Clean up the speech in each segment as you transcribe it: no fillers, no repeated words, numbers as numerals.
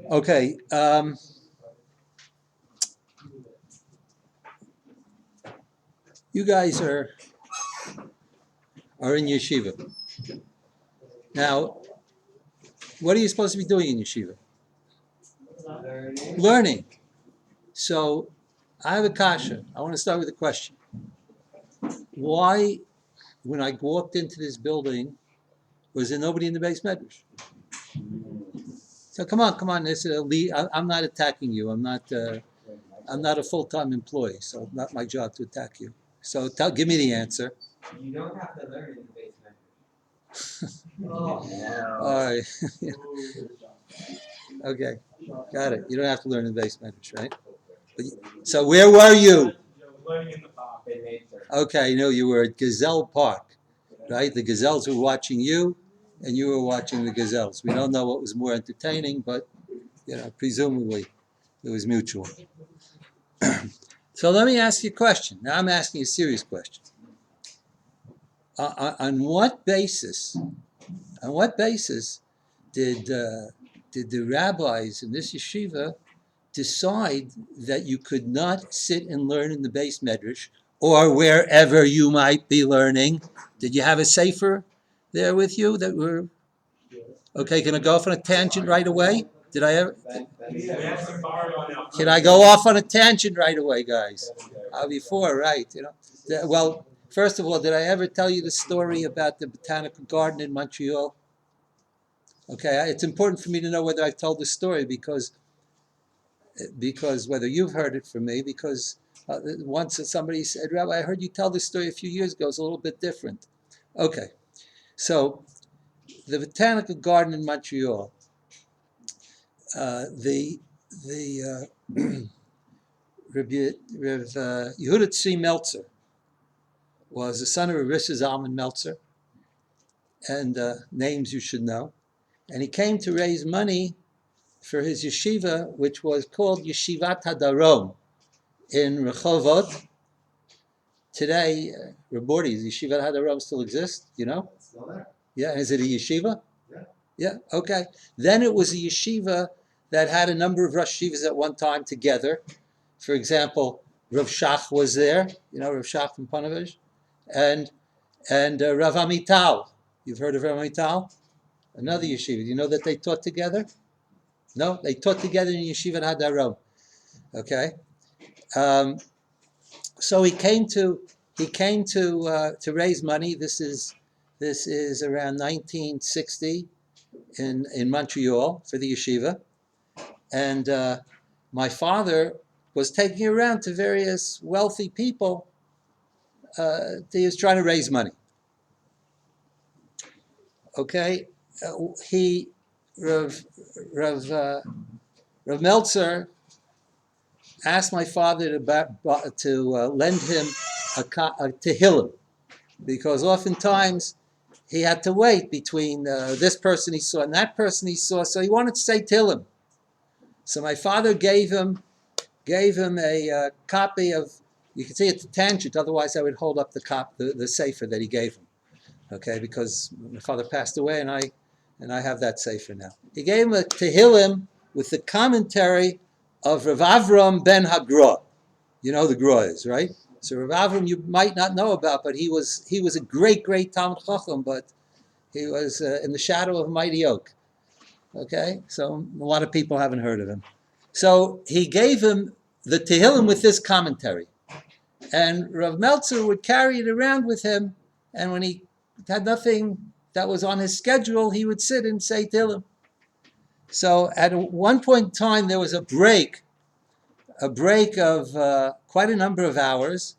Okay. You guys are in yeshiva. Now, what are you supposed to be doing in yeshiva? Learning. So, I have a kasha. I want to start with a question. Why, when I walked into this building, was there nobody in the base medrash? So come on. I'm not attacking you. I'm not a full-time employee, so it's not my job to attack you. So give me the answer. You don't have to learn in the basement. All right. Okay, got it. You don't have to learn in the base medrash, right? So where were you? Learning in the park. Okay, you were at Gazelle Park, right? The gazelles were watching you, and you were watching the gazelles. We don't know what was more entertaining, but presumably it was mutual. So let me ask you a question. Now I'm asking a serious question. On what basis did the rabbis in this yeshiva decide that you could not sit and learn in the base medrash or wherever you might be learning? Did you have a sefer there with you that were okay? Can I go off on a tangent right away? Did I ever? Can I go off on a tangent right away, guys? Before, right? Well, first of all, did I ever tell you the story about the botanical garden in Montreal? Okay, it's important for me to know whether I've told the story because whether you've heard it from me, because once somebody said, Rabbi, I heard you tell this story a few years ago. It's a little bit different. Okay, so the botanical garden in Montreal, the Rav Yehuda Tzvi Meltzer was the son of Rav Zalman Meltzer, and names you should know. And he came to raise money for his yeshiva, which was called Yeshivat HaDarom in Rehovot. Today, Raborti's Yeshivat HaDarom still exists, you know? It's still there. Yeah, is it a yeshiva? Yeah. Yeah, okay. Then it was a yeshiva that had a number of Rosh Yeshivas at one time together. For example, Rav Shach was there, Rav Shach from Panovich, and Rav Amital. You've heard of Rav Amital? Another yeshiva. Do you know that they taught together? No, they taught together in Yeshivat Hadarom. Okay, so he came to raise money. This is around 1960 in Montreal for the yeshiva, and my father was taking around to various wealthy people. He was trying to raise money. Okay, Rav Meltzer asked my father to lend him a Tehillim, because oftentimes he had to wait between this person he saw and that person he saw, so he wanted to say Tehillim. So my father gave him a copy of, you can see it's a tangent, otherwise I would hold up the sefer that he gave him. Okay, because my father passed away and I have that sefer now. He gave him a Tehillim with the commentary of Rav Avram ben Hagra. You know who the Gra is, right? So Rav Avram you might not know about, but he was a great Talmid Chacham, but he was in the shadow of a mighty yoke. Okay, so a lot of people haven't heard of him. So he gave him the Tehillim with this commentary, and Rav Meltzer would carry it around with him, and when he had nothing that was on his schedule, he would sit and say Tehillim. So at one point in time, there was a break of quite a number of hours,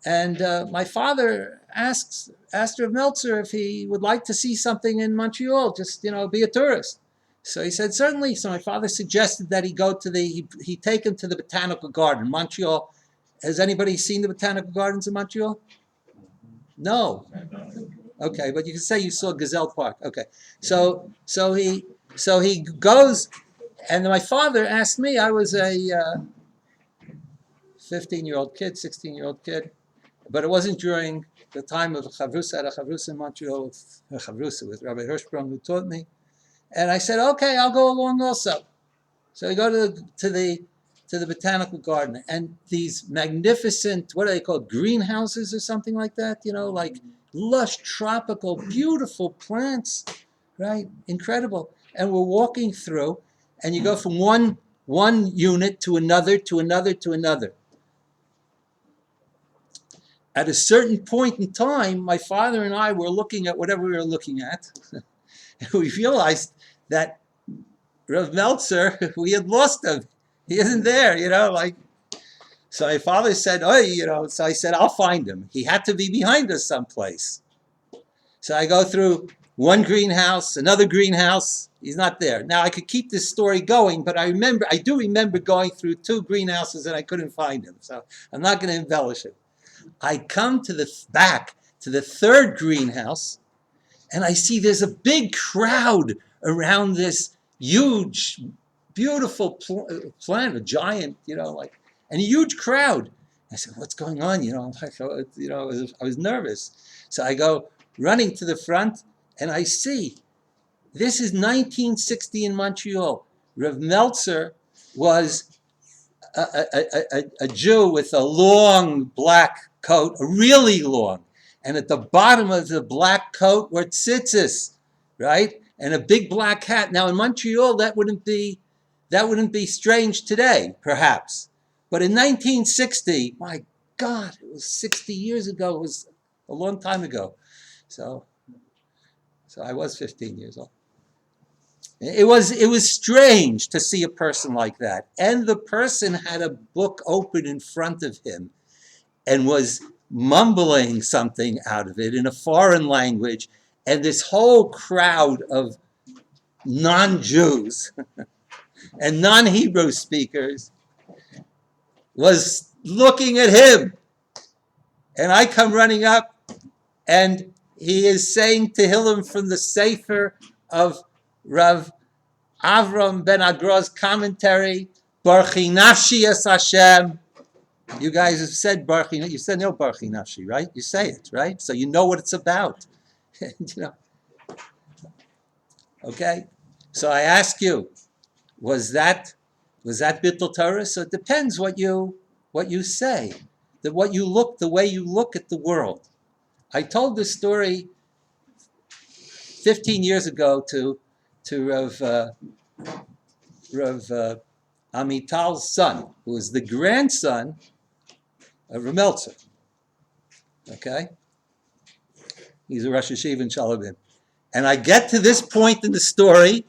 and my father asked Rav Meltzer if he would like to see something in Montreal, just be a tourist. So he said certainly. So my father suggested that he take him to the botanical garden, Montreal. Has anybody seen the botanical gardens in Montreal? No. Okay, but you can say you saw Gazelle Park. Okay, so he goes, and my father asked me. I was a 15-year-old kid, 16-year-old kid, but it wasn't during the time of Chavrusa. At a Chavrusa in Montreal, with Rabbi Hirschbaum, who taught me, and I said, okay, I'll go along also. So I go to the botanical garden, and these magnificent, what are they called, greenhouses or something like that, like lush, tropical, beautiful plants, right? Incredible. And we're walking through, and you go from one unit to another, to another, to another. At a certain point in time, my father and I were looking at whatever we were looking at, and we realized that Rav Meltzer, we had lost him. He isn't there, So my father said, oh, so I said, I'll find him. He had to be behind us someplace. So I go through one greenhouse, another greenhouse. He's not there. Now I could keep this story going, but I do remember going through two greenhouses and I couldn't find him. So I'm not going to embellish it. I come to the back to the third greenhouse, and I see there's a big crowd around this huge, beautiful plant, a giant, and a huge crowd. I said, "What's going on?" I was nervous, so I go running to the front, and I see this is 1960 in Montreal. Rav Meltzer was a Jew with a long black coat, really long, and at the bottom of the black coat were tzitzis, right, and a big black hat. Now in Montreal, that wouldn't be strange today, perhaps, but in 1960, my God, it was 60 years ago. It was a long time ago. So I was 15 years old. It was strange to see a person like that. And the person had a book open in front of him and was mumbling something out of it in a foreign language. And this whole crowd of non-Jews and non-Hebrew speakers was looking at him. And I come running up, and he is saying Tehillim from the Sefer of Rav Avram Ben Agro's commentary, Barchi Nafshi Es Hashem. You guys have said Barchi, you said no Barchi Nafshi, right? You say it, right? So you know what it's about. Okay? So I ask you, was that Bittul Torah? So it depends what you say, the way you look at the world. I told this story 15 years ago to Rav Amital's son, who was the grandson of Rav Meltzer. Okay? He's a Rosh Hashiva in Shalabim. And I get to this point in the story,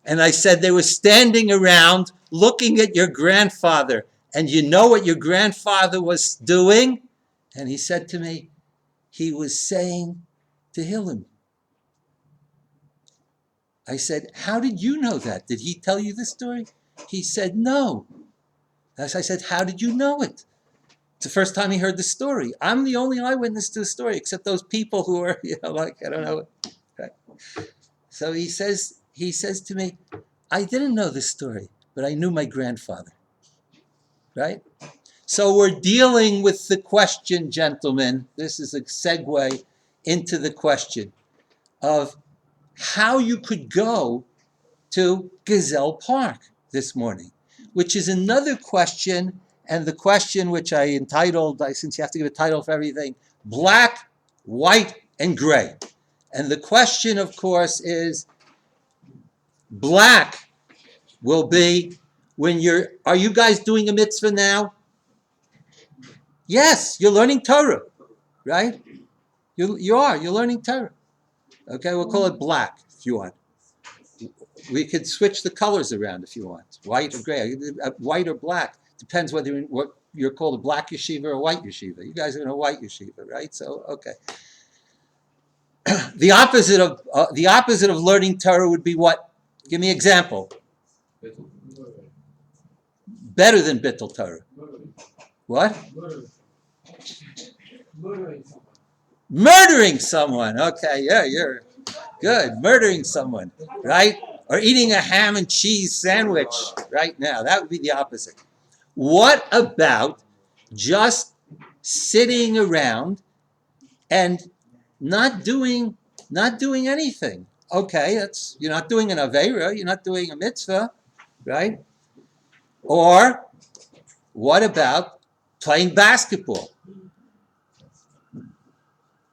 and I said they were standing around looking at your grandfather. And you know what your grandfather was doing? And he said to me, he was saying Tehillim. I said, how did you know that? Did he tell you this story? He said, no. As I said, how did you know it? It's the first time he heard the story. I'm the only eyewitness to the story, except those people who are, I don't know. Right? So he says to me, I didn't know this story, but I knew my grandfather. Right? So we're dealing with the question, gentlemen. This is a segue into the question of how you could go to Gazelle Park this morning, which is another question, and the question which I entitled, since you have to give a title for everything, black, white, and gray. And the question, of course, is black will be are you guys doing a mitzvah now? Yes, you're learning Torah, right? You're learning Torah. Okay, we'll call it black if you want. We could switch the colors around if you want, white or gray, white or black. Depends whether what you're called a black yeshiva or a white yeshiva. You guys are in a white yeshiva, right? So, okay. The opposite of learning Torah would be what? Give me an example. Better than Bittul Torah. What? Murdering someone. Okay, yeah, you're good. Murdering someone, right? Or eating a ham and cheese sandwich right now. That would be the opposite. What about just sitting around and not doing anything? Okay, you're not doing an aveira, you're not doing a mitzvah, right? Or what about playing basketball?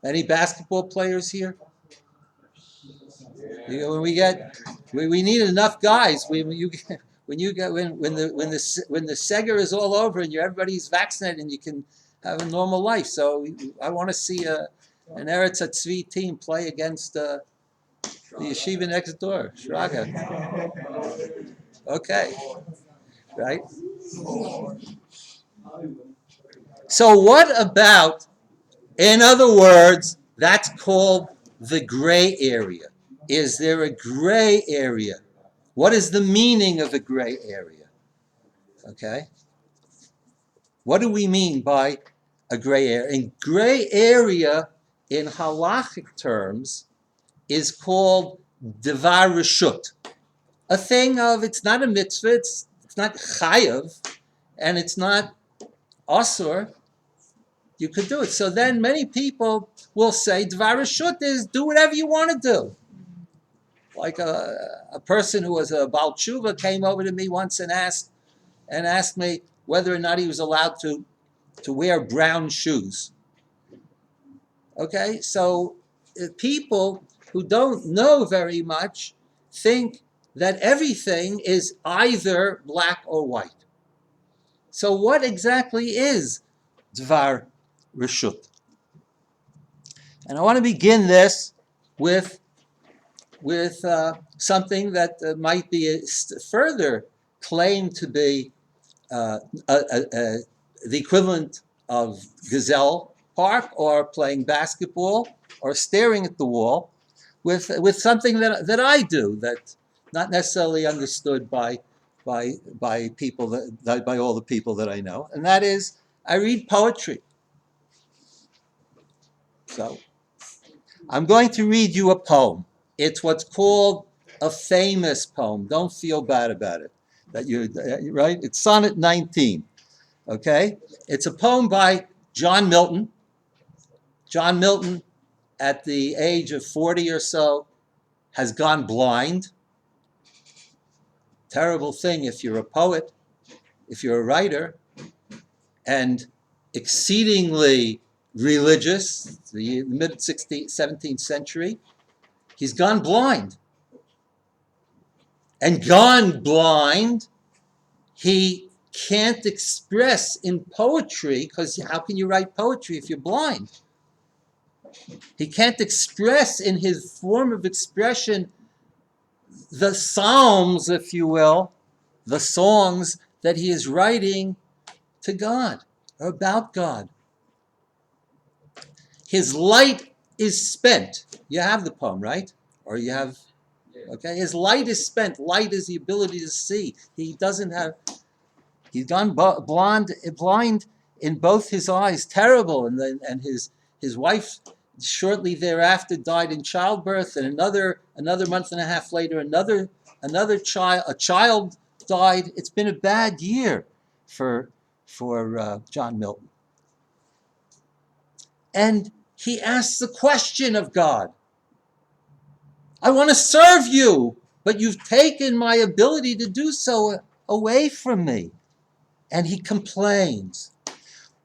Any basketball players here? When we need enough guys. When the Sega is all over and everybody's vaccinated and you can have a normal life. So I want to see an Eretz Tzvi team play against the yeshiva next door, Shraga. Okay, right? So what about, in other words, that's called the gray area. Is there a gray area? What is the meaning of a gray area? Okay? What do we mean by a gray area? In gray area, in halachic terms, is called devar reshut. A thing of, it's not a mitzvah, it's not chayav, and it's not asur. You could do it. So then many people will say, devar reshut is do whatever you want to do. Like a person who was a Baal Tshuva came over to me once and asked me whether or not he was allowed to wear brown shoes. Okay, so people who don't know very much think that everything is either black or white. So what exactly is Dvar Reshut? And I want to begin this with something that might be further claimed to be the equivalent of gazelle park or playing basketball or staring at the wall with something that I do that's not necessarily understood by people by all the people that I know, and that is I read poetry. So I'm going to read you a poem. It's what's called a famous poem. Don't feel bad about it. That you're right. It's Sonnet 19. Okay, it's a poem by John Milton. John Milton, at the age of 40 or so, has gone blind. Terrible thing if you're a poet, if you're a writer, and exceedingly religious, the mid-17th century. He's gone blind. And gone blind, he can't express in poetry, because how can you write poetry if you're blind? He can't express in his form of expression the psalms, if you will, the songs that he is writing to God, or about God. His light is spent. You have the poem, right? Or you have, okay? His light is spent. Light is the ability to see. He's gone blind in both his eyes, terrible. And his wife shortly thereafter died in childbirth, and another month and a half later, a child died. It's been a bad year for John Milton. And he asks the question of God. I want to serve you, but you've taken my ability to do so away from me. And he complains.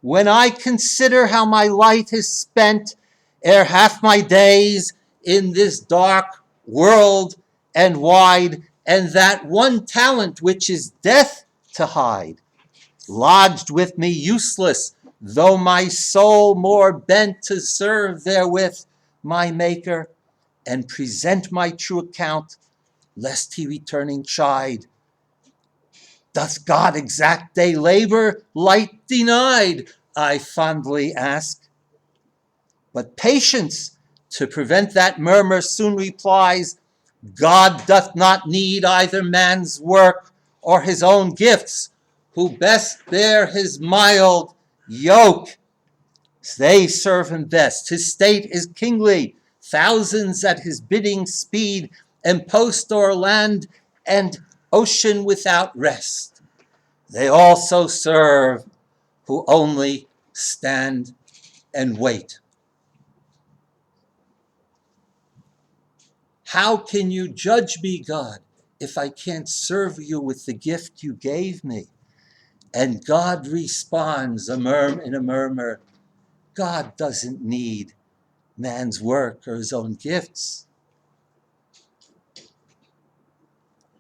When I consider how my light is spent ere half my days in this dark world and wide, and that one talent which is death to hide, lodged with me useless, though my soul more bent to serve therewith my Maker, and present my true account, lest he returning chide. Doth God exact day labor, light denied? I fondly ask. But patience, to prevent that murmur, soon replies, God doth not need either man's work or his own gifts, who best bear his mild yoke. They serve him best. His state is kingly, thousands at his bidding speed, and post o'er land and ocean without rest. They also serve who only stand and wait. How can you judge me, God, if I can't serve you with the gift you gave me? And God responds in a murmur. God doesn't need man's work or his own gifts.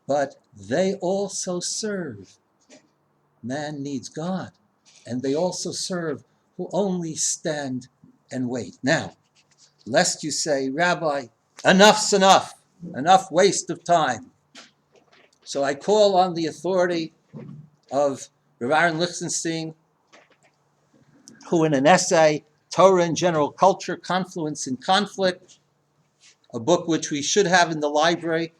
But they also serve. Man needs God. And they also serve who only stand and wait. Now, lest you say, Rabbi, enough's enough. Enough waste of time. So I call on the authority of Rav Aaron Lichtenstein, who in an essay, Torah and General Culture, Confluence and Conflict, a book which we should have in the library.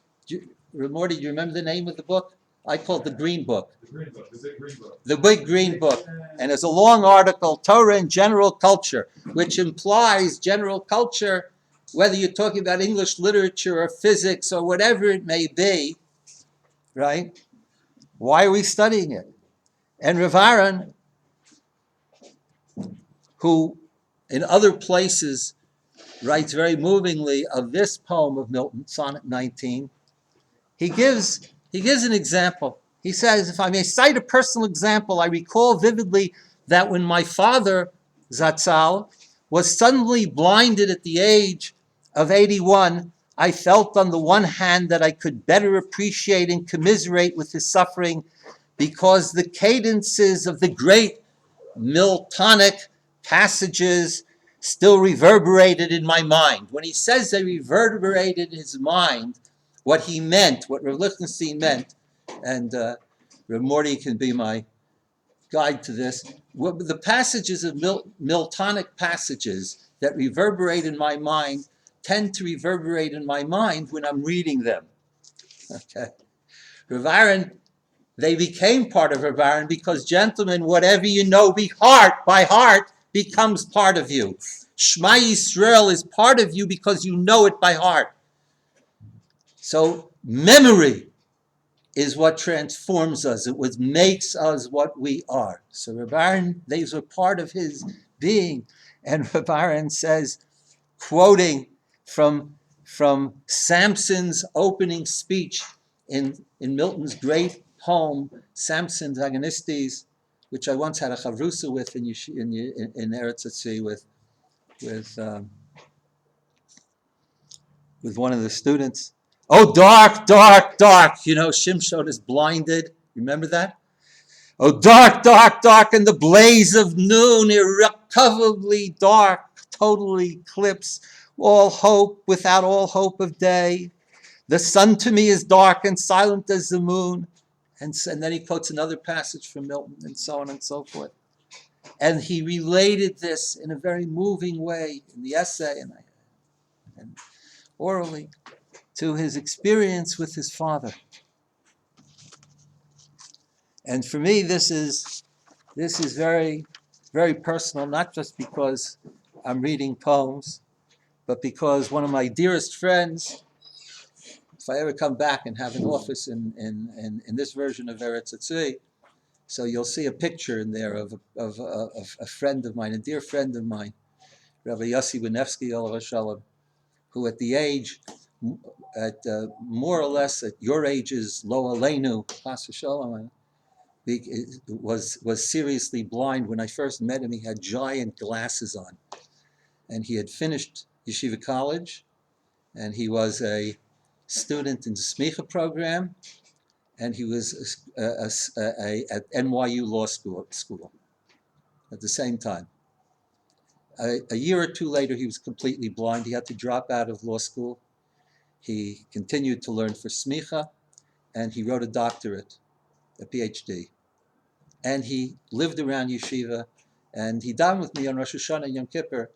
Morty, do you remember the name of the book? I call it the Green Book. The Green Book, the Big Green Book. The Big Green Book. And it's a long article, Torah and General Culture, which implies general culture, whether you're talking about English literature or physics or whatever it may be, right? Why are we studying it? And Rav Aaron, who in other places writes very movingly of this poem of Milton, Sonnet 19, he gives an example. He says, if I may cite a personal example, I recall vividly that when my father, Zatzal, was suddenly blinded at the age of 81, I felt on the one hand that I could better appreciate and commiserate with his suffering because the cadences of the great Miltonic passages still reverberated in my mind. When he says they reverberated in his mind, what he meant, what Rav Lichtenstein meant, and Rav Morty can be my guide to this, the passages of Miltonic passages that reverberate in my mind tend to reverberate in my mind when I'm reading them. Okay. Rav Aaron, they became part of Rav Aaron because, gentlemen, whatever you know by heart becomes part of you. Shema Yisrael is part of you because you know it by heart. So memory is what transforms us. It what makes us what we are. So Rav Aaron, these were part of his being. And Rav Aaron says, quoting from Samson's opening speech in Milton's great poem, Samson's Agonistes, which I once had a chavrusa with in Eretz Yisrael with one of the students. Oh, dark, dark, dark. You know, Shimshon is blinded. Remember that? Oh, dark, dark, dark, in the blaze of noon, irrecoverably dark, totally eclipse all hope without all hope of day. The sun to me is dark and silent as the moon. And then he quotes another passage from Milton and so on and so forth. And he related this in a very moving way in the essay and orally to his experience with his father. And for me, this is very, very personal, not just because I'm reading poems, but because one of my dearest friends, if I ever come back and have an office in this version of Eretz Yisrael, so you'll see a picture in there of a friend of mine, a dear friend of mine, Rabbi Yossi Benevsky, Olav Shalom, who at the age, more or less at your ages, Lo Aleinu, Chas V'Shalom, was seriously blind. When I first met him, he had giant glasses on. And he had finished Yeshiva College, and he was a student in the Smicha program, and he was at NYU Law School at the same time. A year or two later, he was completely blind. He had to drop out of law school. He continued to learn for Smicha, and he wrote a doctorate, a PhD. And he lived around yeshiva, and he dined with me on Rosh Hashanah and Yom Kippur.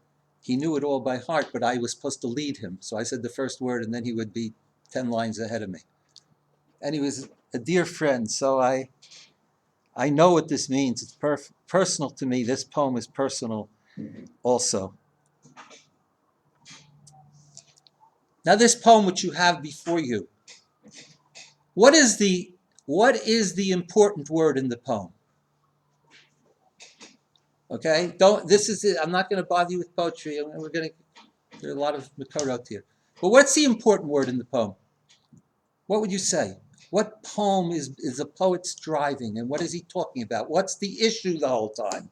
He knew it all by heart, but I was supposed to lead him. So I said the first word, and then he would be 10 lines ahead of me. And he was a dear friend, so I know what this means. It's personal to me. This poem is personal also. Now this poem which you have before you, what is the important word in the poem? Okay, I'm not going to bother you with poetry. There are a lot of makorot here. But what's the important word in the poem? What would you say? What poem is the poet striving, and what is he talking about? What's the issue the whole time?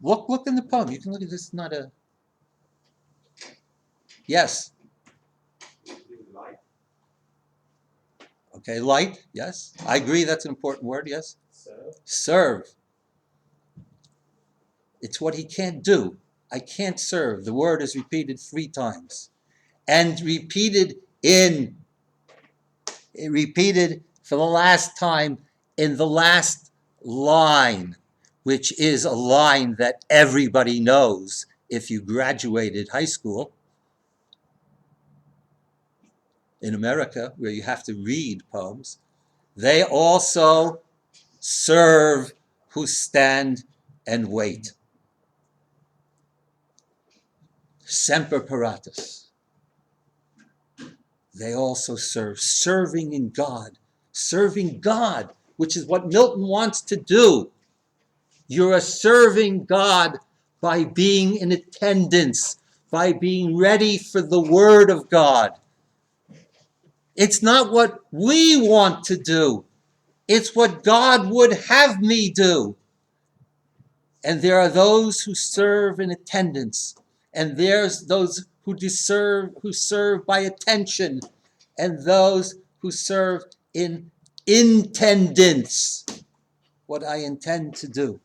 Look in the poem. You can look at this. Not a yes. Light. Okay, light. Yes, I agree. That's an important word. Yes, Serve. serve. It's what he can't do. I can't serve. The word is repeated 3 times, and repeated for the last time in the last line, which is a line that everybody knows if you graduated high school in America, where you have to read poems. They also serve who stand and wait. Semper paratus. They also serve, serving in God. Serving God, which is what Milton wants to do. You're a serving God by being in attendance, by being ready for the Word of God. It's not what we want to do. It's what God would have me do. And there are those who serve in attendance, and there's those who serve by attention, and those who serve in intendance, what I intend to do.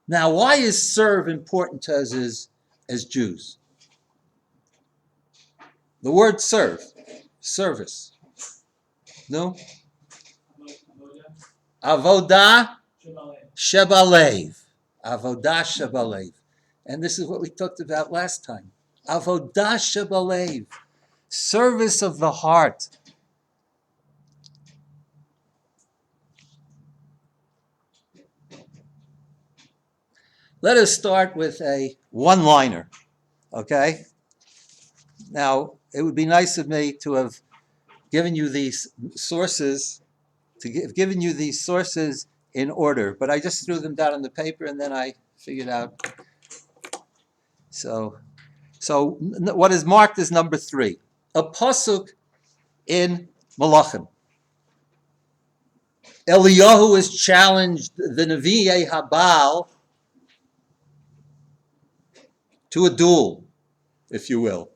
Now, why is serve important to us as Jews? The word serve, service. No? Avodah shebalev. Avodah shebalev. And this is what we talked about last time. Avodah shebalev. Service of the heart. Let us start with a one-liner, okay? Now, it would be nice of me to have given you these sources, given you these sources in order, but I just threw them down on the paper and then I figured out. So what is marked as number 3? A pasuk in Malachim. Eliyahu has challenged the Nevi'ei Habal to a duel, if you will.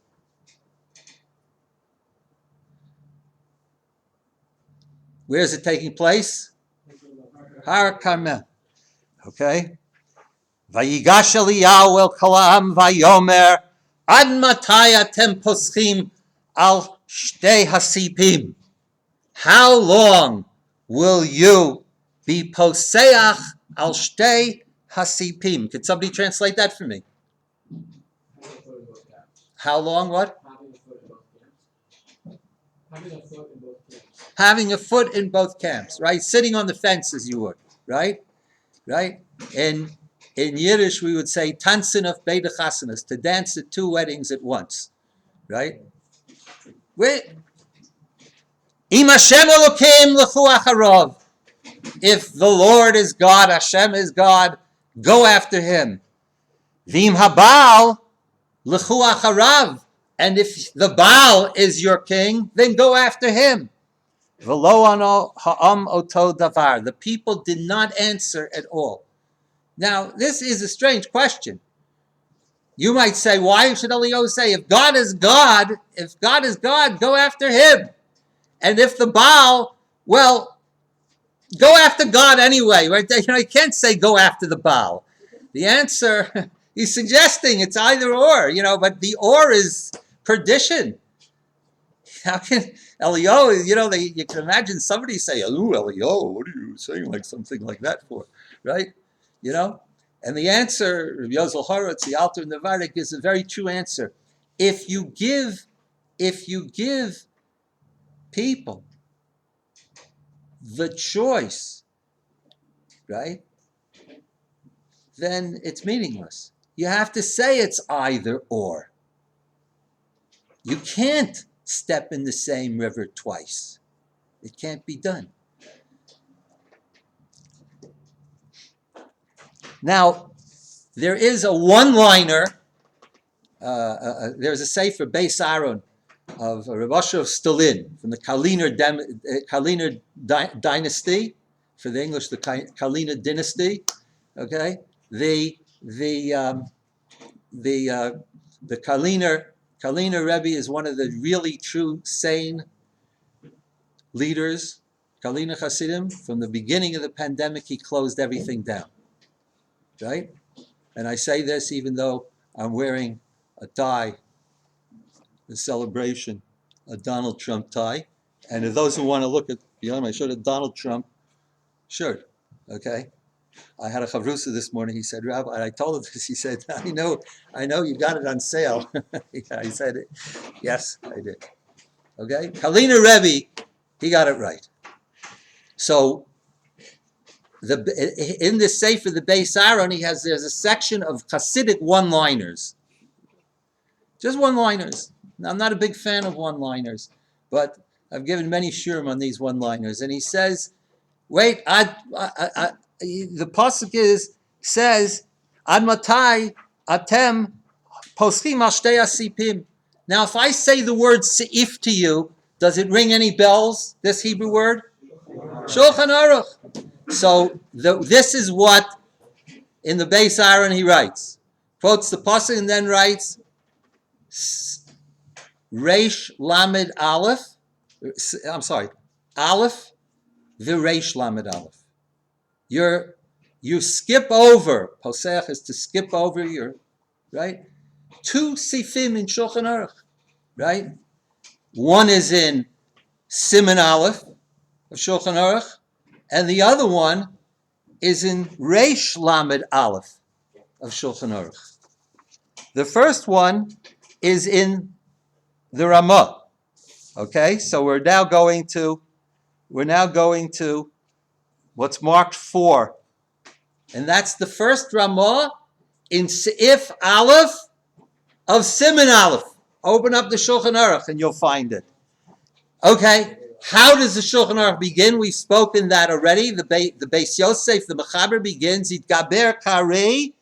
Where is it taking place? Har Carmel. Okay? Vayigash Eliyahu el Kalaam vayomer ad matai atem poschim al shtei hasipim. How long will you be poseach al shtei hasipim? Could somebody translate that for me? How long what? Having a foot in both camps, right? Sitting on the fence as you would, right? Right? In Yiddish we would say tanzen of beide chasanas, to dance at 2 weddings at once, right? Im Hashem Elokim lechu acharav. If the Lord is God, Hashem is God, go after him. V'im habal lechu acharav. And if the Baal is your king, then go after him. V'lo ano ha'am oto davar. The people did not answer at all. Now, this is a strange question. You might say, why should Eliyahu say, if God is God, go after him. And if the Baal, well, go after God anyway, right? You can't say go after the Baal. The answer, he's suggesting it's either or, but the or is perdition. How can Eliyahu, you can imagine somebody say, oh, Eliyahu, what are you saying like something like that for, right? And the answer, Rabbi Yozel Horowitz, the Alter Nevardik, is a very true answer. If you give people the choice, right, then it's meaningless. You have to say it's either or. You can't step in the same river twice. It can't be done. Now, there is a one-liner there's a sefer Beis Aaron of Rav Asher of Stalin from the Kaliner dynasty, for the English, the Kalina dynasty. Okay, the Kaliner Rebbe is one of the really true sane leaders. Kalina Hasidim, from the beginning of the pandemic, he closed everything down. Right, and I say this even though I'm wearing a tie, the celebration, a Donald Trump tie. And if those who want to look at, I showed a Donald Trump shirt. Okay. I had a chavrusa this morning. He said, Rabbi, and I told him this. He said, I know you got it on sale. I said, yes, I did. Okay. Kalina Rebbe, he got it right. So in this sefer, the Beis Aaron, there's a section of Hasidic one-liners. Just one-liners. Now, I'm not a big fan of one-liners, but I've given many shiurim on these one-liners. And he says, wait, the pasuk says, Ad matai atem poskim al shtei asipim. Now, if I say the word seif to you, does it ring any bells, this Hebrew word? Shulchan Aruch. So this is what, in the Beis Aaron, he writes. Quotes the pasuk and then writes, Reish Lamed Aleph, Aleph, the Reish Lamed Aleph. You skip over, Poseach is to skip over your, right? Two sifim in Shulchan Aruch, right? One is in Siman Aleph of Shulchan Aruch, and the other one is in Reish Lamed Aleph of Shulchan Aruch. The first one is in the Ramah. Okay, so we're now going to what's marked 4, and that's the first Ramah in Seif Aleph of Siman Aleph. Open up the Shulchan Aruch and you'll find it. Okay, how does the Shulchan Aruch begin? We've spoken that already. The Beis Yosef, the Mechaber begins, Yitgaber Karei.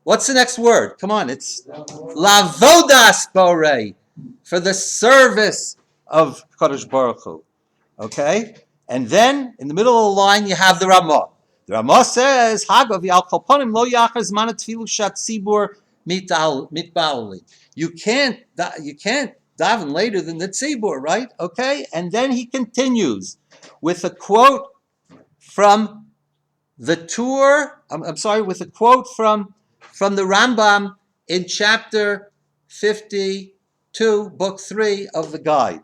What's the next word? Come on, it's Lavodas Borei, for the service of Kadosh Baruch Hu. Okay? And then, in the middle of the line, you have the Ramah. The Ramah says, Hagav yal kolponim lo yachaz mana tfilu shat tzibur mitballi. You can't daven later than the tzibur, right? Okay? And then he continues with a quote from the Tur, with a quote from the Rambam in chapter 52, book 3 of the guide.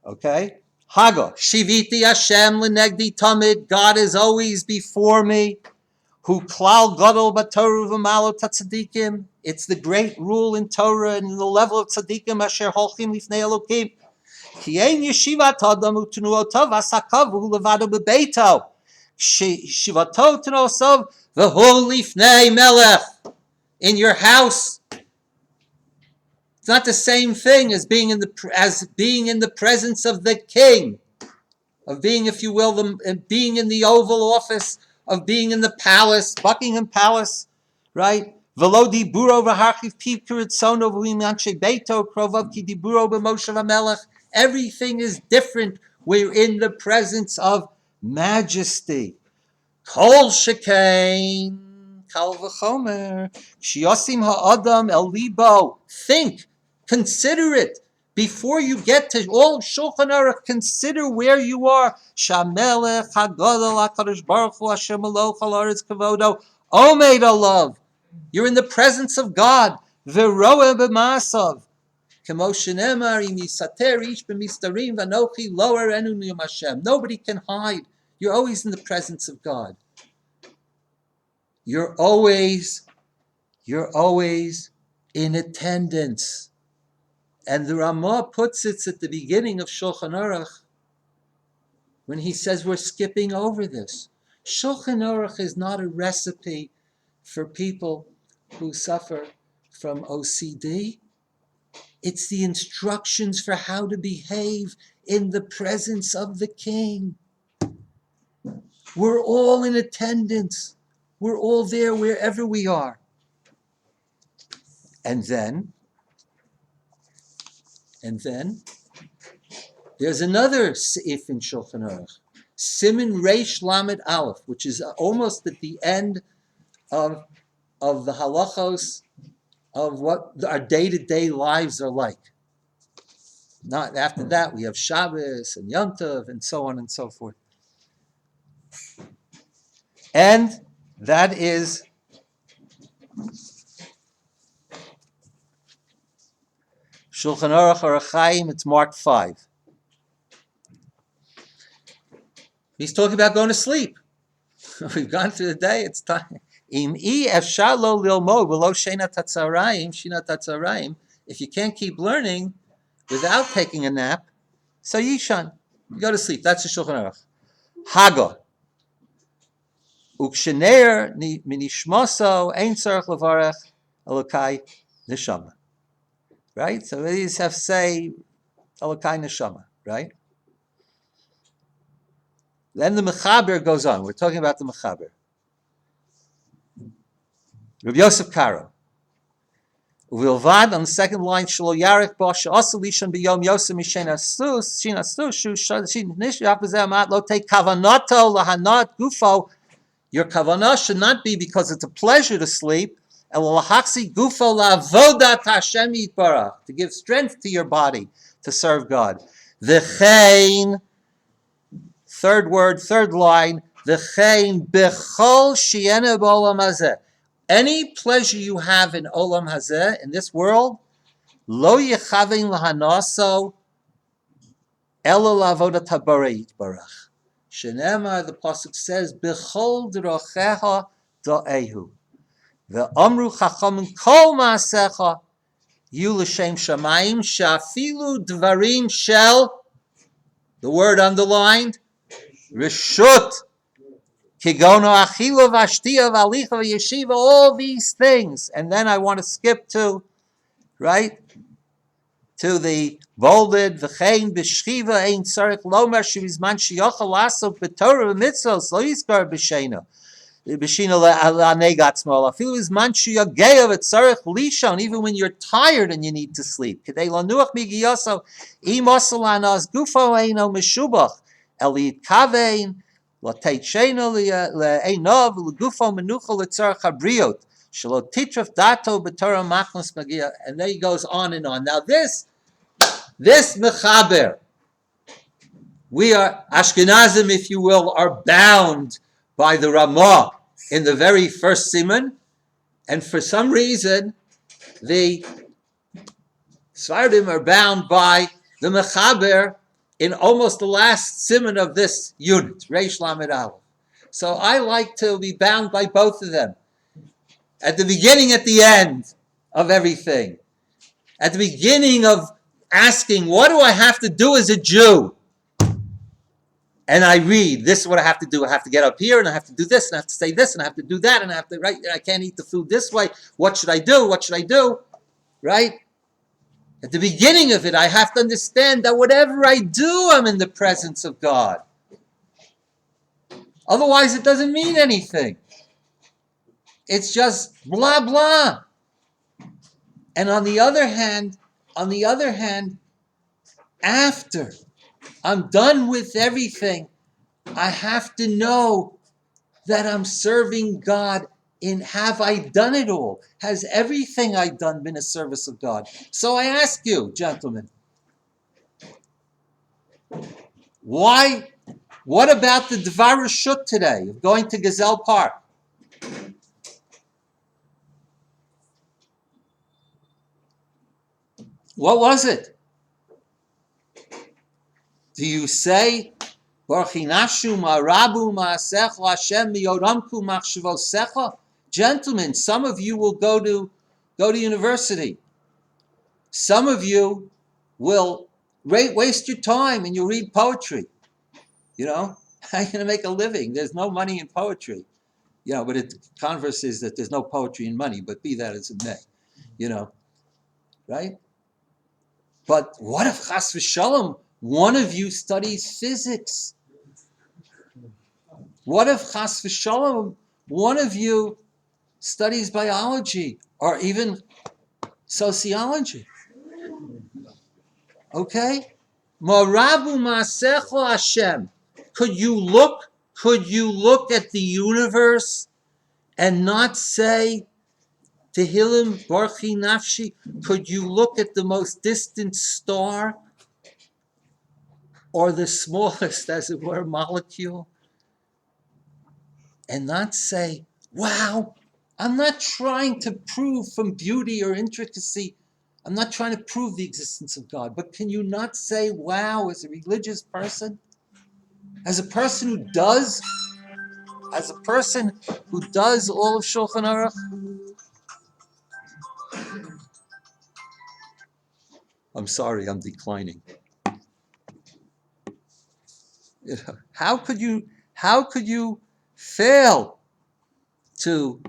Okay? Hago, Shiviti Hashem lenegdi tamid, God is always before me. Hu klal gadol b'Torah v'malo tatzadikim. It's the great rule in Torah and in the level of tzadikim asher holchim lifnei Elokim. Ki ein yeshivat adam u'tnuotav asakav u'levado b'beito. Shivato tnuosav v'hu lifnei melech. In your house. It's not the same thing as being in the presence of the king, of being, if you will, being in the Oval Office, of being in the palace, Buckingham Palace, right? V'lo diburo v'harchiv piv kiritzono v'im anshe beito krovav ki diburo b'moshe v'melech. Everything is different. We're in the presence of majesty. Kol shekain, kal v'chomer, shiyosim ha'adam el libo. Think. Consider it. Before you get to all Shulchan Aruch, consider where you are. Shamelech hagadol HaKadosh Baruch Hu Hashem Eloch al Aretz Kavodo Omeid Alav. You're in the presence of God. V'roeh b'maasav. Kemo shenemar im yisater ish b'mistarim v'anochi lo arenu miyom Hashem. Nobody can hide. You're always in the presence of God. You're always in attendance. And the Ramah puts it at the beginning of Shulchan Aruch when he says we're skipping over this. Shulchan Aruch is not a recipe for people who suffer from OCD. It's the instructions for how to behave in the presence of the king. We're all in attendance. We're all there wherever we are. And then there's another seif in Shulchan Aruch, Siman Reish Lamed Aleph, which is almost at the end of the halachos of what our day-to-day lives are like. Not after that, we have Shabbos and Yom Tov and so on and so forth. And that is Shulchan Aruch Orach Chaim, it's marked 5. He's talking about going to sleep. We've gone through the day, it's time. If you can't keep learning without taking a nap, so yishan, you go to sleep. That's the Shulchan Aruch. Hago. Ukshener minishmoso ein tzarich levarech elokai neshama. Right? So these have say elokai neshama, right? Then the Mechaber goes on. We're talking about the Mechaber. Rabbi Yosef Karo. Uvilvad on the second line, Shlo Yarech Bo She'asa Lishon B'Yom Yosef Mishen Asus Shin Asus Shu Shin Nish Yapazeh Amat Lo Take Kavanato Lahanat Gufo. Your kavanah should not be because it's a pleasure to sleep. El Lahaksi Gufo LaVodat Hashem Yitbarach, to give strength to your body to serve God. V'chein, third word, third line. V'chein Bechol Shiene B'Olam Hazeh. Any pleasure you have in Olam Hazeh, in this world, Lo Yechavein Lahanaso Ela Lavodat HaBarei Yitbarach. Shenemar, the pasuk says, "Bechol drochecha da'ehu, ve'amru chachamim kol ma'asecha yu l'shem shamayim shafilu dvarim shel." The word underlined, reshut, kigono achilo v'ashtiya v'alicha v'yeshiva, all these things. And then I want to skip to, right, to the bolded v'chein b'shchiva ein tzarich lomer shivizman shiyochal laso b'torah v'mitzvos lo yizkar b'shena le'anegatzmo afilu izman shiyageya v'tzarich lishon, even when you're tired and you need to sleep. Kedei lanuach migiyoso im osalanas gufo eino meshubach eliyit kavein lateit shena le'einov l'gufo menucha l'tzarich habriot. And then he goes on and on. Now this Mechaber, we are Ashkenazim, if you will, are bound by the Ramah in the very first siman, and for some reason the Sfardim are bound by the Mechaber in almost the last siman of this unit, Reish Lamed Aleph. So I like to be bound by both of them. At the beginning, at the end of everything. At the beginning of asking, what do I have to do as a Jew? And I read, this is what I have to do. I have to get up here, and I have to do this, and I have to say this, and I have to do that, and I have to, right? I can't eat the food this way. What should I do? What should I do? Right? At the beginning of it, I have to understand that whatever I do, I'm in the presence of God. Otherwise, it doesn't mean anything. It's just blah, blah. And on the other hand, after I'm done with everything, I have to know that I'm serving God in, have I done it all? Has everything I've done been a service of God? So I ask you, gentlemen, what about the Dvar Reshut today, of going to Gazelle Park? What was it? Do you say, Baruch Hinashu ma'arabu ma'asecha Hashem miyoramku machshavosecha? Gentlemen, some of you will go to university. Some of you will waste your time and you'll read poetry. You know, how are you going to make a living? There's no money in poetry. You know, but the converse is that there's no poetry in money, but be that as it may. You know, right? But what if, chas v'shalom, one of you studies physics? What if, chas v'shalom, one of you studies biology, or even sociology. Okay? Morabu Masecho Hashem. Could you look at the universe and not say Tehillim Barchi Nafshi? Could you look at the most distant star or the smallest, as it were, molecule and not say, wow, I'm not trying to prove from beauty or intricacy, I'm not trying to prove the existence of God, but can you not say, wow, as a religious person, as a person who does all of Shulchan Aruch? I'm sorry, I'm declining. How could you fail to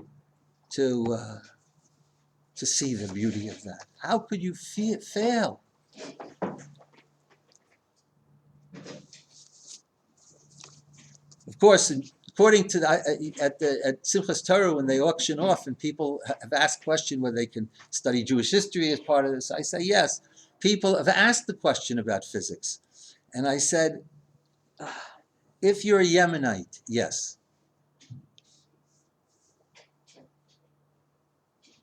see the beauty of that? How could you fail? Of course, according to at Simchas Torah, when they auction off and people have asked the question whether they can study Jewish history as part of this, I say yes. People have asked the question about physics, and I said, if you're a Yemenite, yes.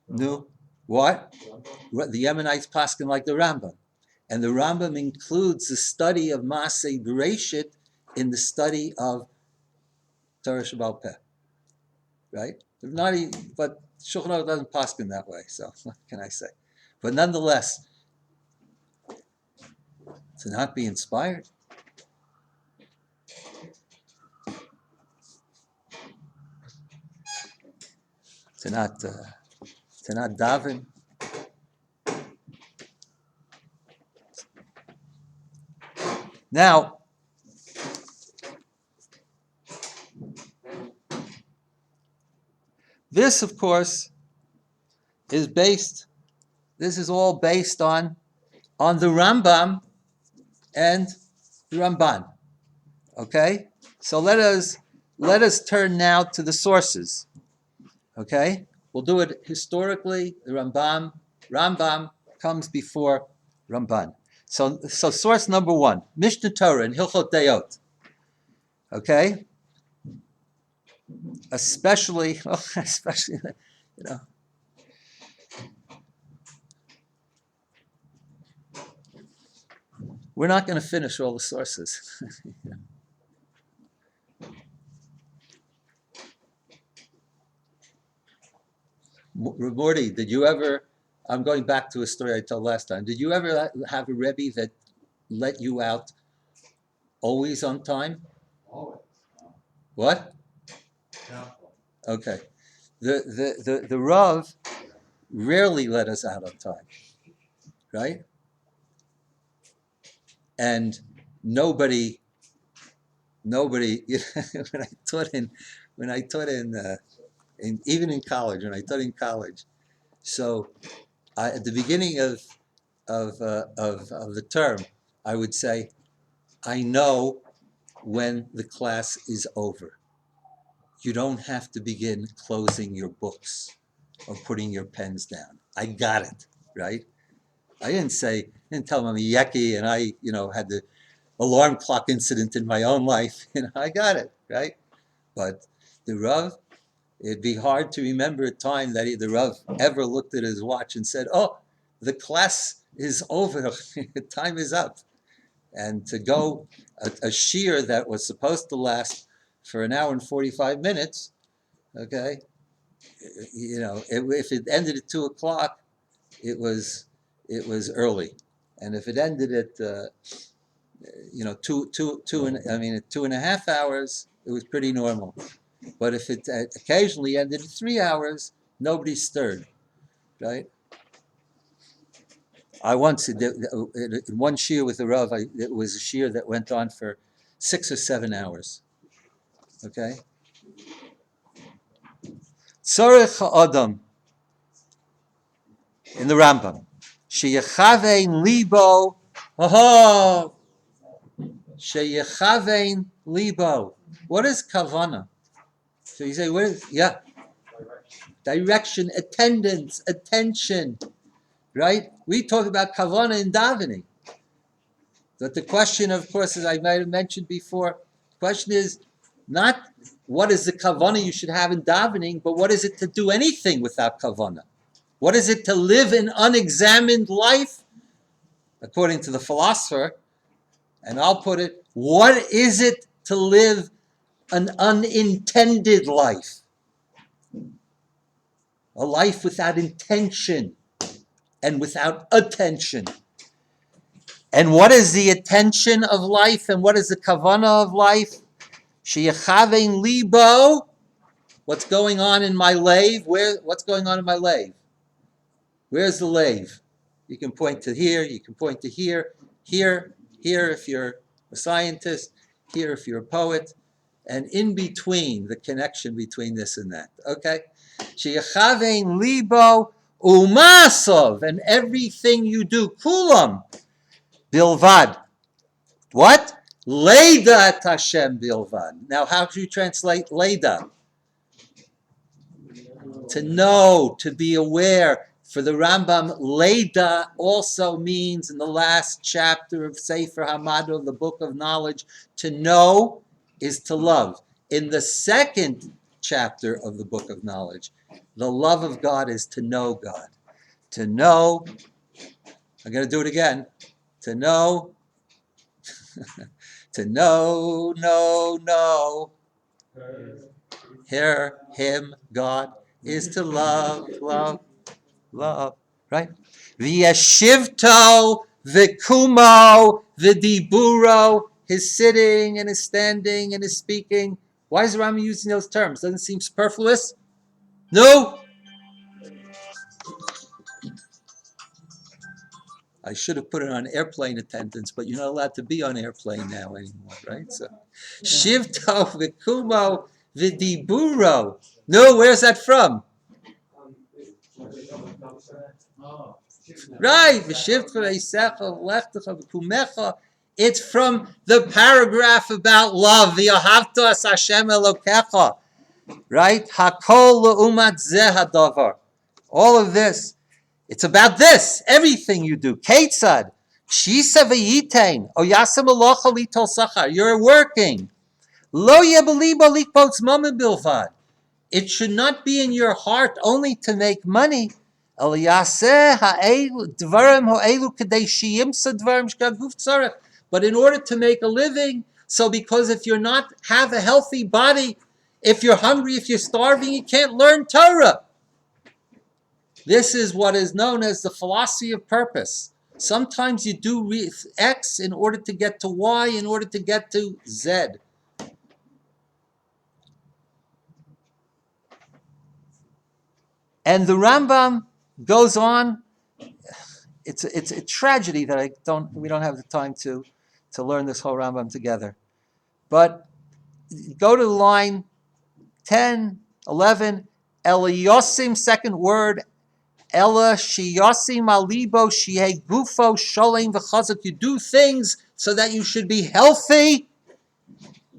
No, what? The Yemenites paskin like the Rambam, and the Rambam includes the study of Masei Bereshit in the study of Torah Shabbal Peh, right? But Shulchan Aruch doesn't paskin that way, so what can I say? But nonetheless, to not be inspired, to not daven. Now, this, of course, is based. This is all based on the Rambam and the Ramban. Okay, so let us turn now to the sources. Okay, we'll do it historically. The Rambam comes before Ramban. So source number one, Mishnah Torah and Hilchot Deot. Okay, especially, you know. We're not going to finish all the sources. Morty, did you ever, I'm going back to a story I told last time, did you ever have a Rebbe that let you out always on time? Always. What? Yeah. Okay. The Rav rarely let us out on time, right? And nobody, when I taught even in college, when I taught in college, so at the beginning of the term, I would say, I know when the class is over. You don't have to begin closing your books or putting your pens down. I got it, right? I didn't tell them I'm a yucky and I, had the alarm clock incident in my own life. I got it, right? But the Rav, it'd be hard to remember a time that the Rav ever looked at his watch and said, oh, the class is over, time is up. And to go a shiur that was supposed to last for an hour and 45 minutes, okay, if it ended at 2:00, it was early, and if it ended at at 2.5 hours, it was pretty normal. But if it occasionally ended at 3 hours, nobody stirred, right? I once in one shiur with the Rav, it was a shiur that went on for 6 or 7 hours. Okay. Tzorech ha'adam in the Rambam, sheyechavein libo, sheyechavein libo. What is kavana? So you say, what is? Yeah, direction, attendance, attention. right? We talk about kavana in davening. But the question, of course, as I might have mentioned before, the question is not what is the kavana you should have in davening, but what is it to do anything without kavana? What is it to live an unexamined life? According to the philosopher, and I'll put it, what is it to live an unintended life? A life without intention and without attention. And what is the attention of life and what is the kavana of life? Sheyachavein libo. What's going on in my lave? What's going on in my lave? Where's the lave? You can point to here, you can point to here, here if you're a scientist, here if you're a poet, and in between, the connection between this and that. Okay? Sheyachavein libo umasov, and everything you do, kulam, bilvad. What? Leida et Hashem bilvad. Now, how do you translate leida? To know, to be aware. For the Rambam, leida also means, in the last chapter of Sefer Hamado, the book of knowledge, to know is to love. In the second chapter of the book of knowledge, the love of God is to know God. To know, I'm going to do it again, to know, to know, hear him, God, is to love, right? V'yashivto, v'kumo, v'diburo, his sitting and his standing and his speaking. Why is the Rambam using those terms? Doesn't it seem superfluous? No. I should have put it on airplane attendants, but you're not allowed to be on airplane now anymore, right? So, shivto, v'kumo, v'diburo. No, where's that from? Oh. Right. It's from the paragraph about love. V'yahavta Hashem Elokecha. Right? Hakol le'umat zeh hadavar. All of this. It's about this. Everything you do. Ketzad. Shisa v'yitein. Oyasem alocha litol sachar. You're working. Lo yebelibo likbot zmamim bilvad. It should not be in your heart only to make money. But in order to make a living, so because if you're not have a healthy body, if you're hungry, if you're starving, you can't learn Torah. This is what is known as the philosophy of purpose. Sometimes you do X in order to get to Y, in order to get to Z. And the Rambam goes on. It's a tragedy that we don't have the time to learn this whole Rambam together. But go to line 10, 11. Eliyosim, second word. Ela shiyosim alibo shihe gufo sholem v'chazak. You do things so that you should be healthy.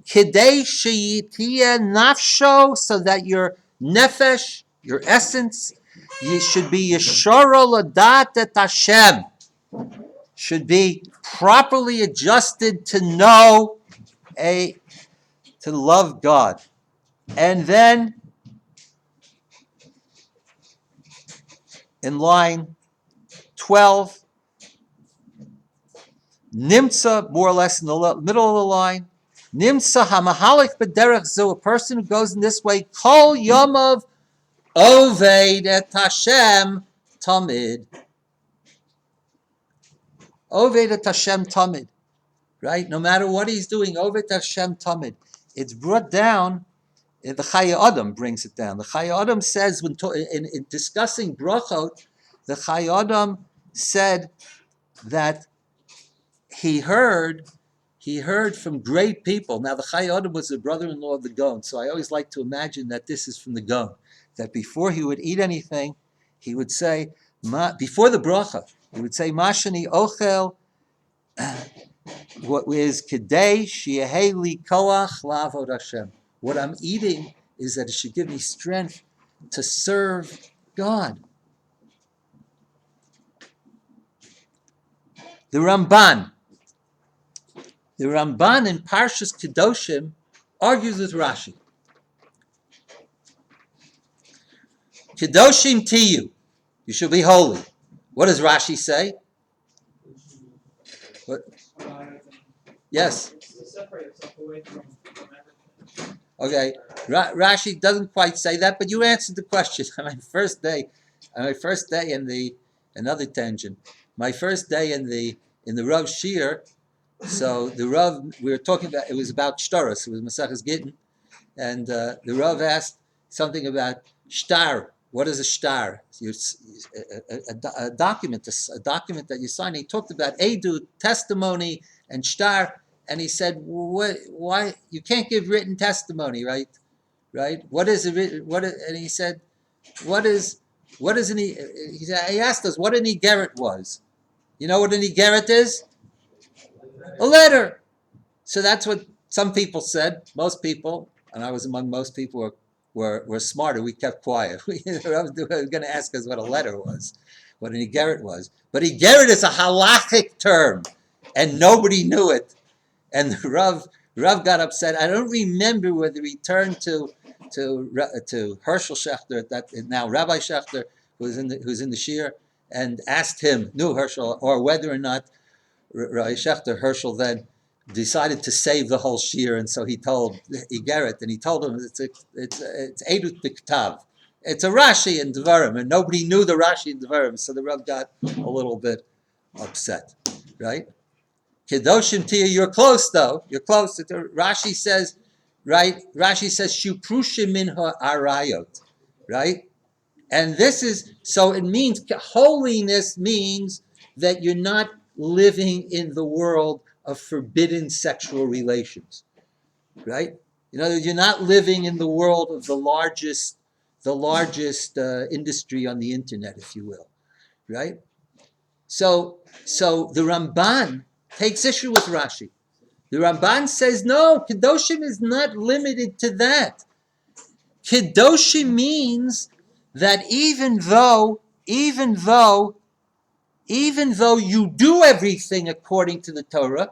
Kidei sheyitia nafsho, so that your nefesh, your essence, you should be yeshara ladat et Hashem, should be properly adjusted to know, to love God. And then in line 12, nimtza, more or less in the middle of the line, nimtza hamahalik b'derech zu, a person who goes in this way, kol yomav Oved et Hashem tamid. Oved et Hashem tamid. Right? No matter what he's doing, Oved et Hashem tamid. It's brought down, the Chayei Adam brings it down. The Chayei Adam says, in discussing brachot, the Chayei Adam said that he heard from great people. Now, the Chayei Adam was the brother-in-law of the Gaon, so I always like to imagine that this is from the Gaon. That before he would eat anything, he would say, before the bracha, he would say, Mashani ochel, what is kedei shieheli koach lavod Hashem. What I'm eating is that it should give me strength to serve God. The Ramban. The Ramban in Parshas Kedoshim argues with Rashi. Kedoshim tiyu, you should be holy. What does Rashi say? What? Yes. Separate yourself away from everything. Okay. Rashi doesn't quite say that, but you answered the question. On my first day in the another tangent. My first day in the Rav shiur. So the Rav, we were talking about, it was about shtaros. It was Maseches Gittin, and the Rav asked something about shtar. What is a shtar? A document that you sign. He talked about edut, testimony, and shtar, and he said, why you can't give written testimony, right? What is it? And he said, what is an? He asked us what an igeret was. You know what an igeret is? A letter. So that's what some people said. Most people, and I was among most people, were smarter. We kept quiet. We were going to ask us what a letter was, what an igeret was. But igeret is a halachic term, and nobody knew it. And the Rav got upset. I don't remember whether he turned to Herschel Schechter, that now Rabbi Schechter, who's in the shiur, and asked him, knew Herschel, or whether or not Rabbi Schechter, Herschel then decided to save the whole shiur, and so he told Igeret, and he told him it's edut b'ktav. It's a Rashi in Devarim, and nobody knew the Rashi in Devarim, so the Rav got a little bit upset, right? Kedoshim tiyu, you're close though. You're close. Rashi says, right? Rashi says shuprushim minha arayot, right? And this is, so it means, holiness means that you're not living in the world of forbidden sexual relations, right? You know, you're not living in the world of the largest industry on the internet, if you will, right? So the Ramban takes issue with Rashi. The Ramban says, no, Kedoshim is not limited to that. Kedoshim means that even though you do everything according to the Torah,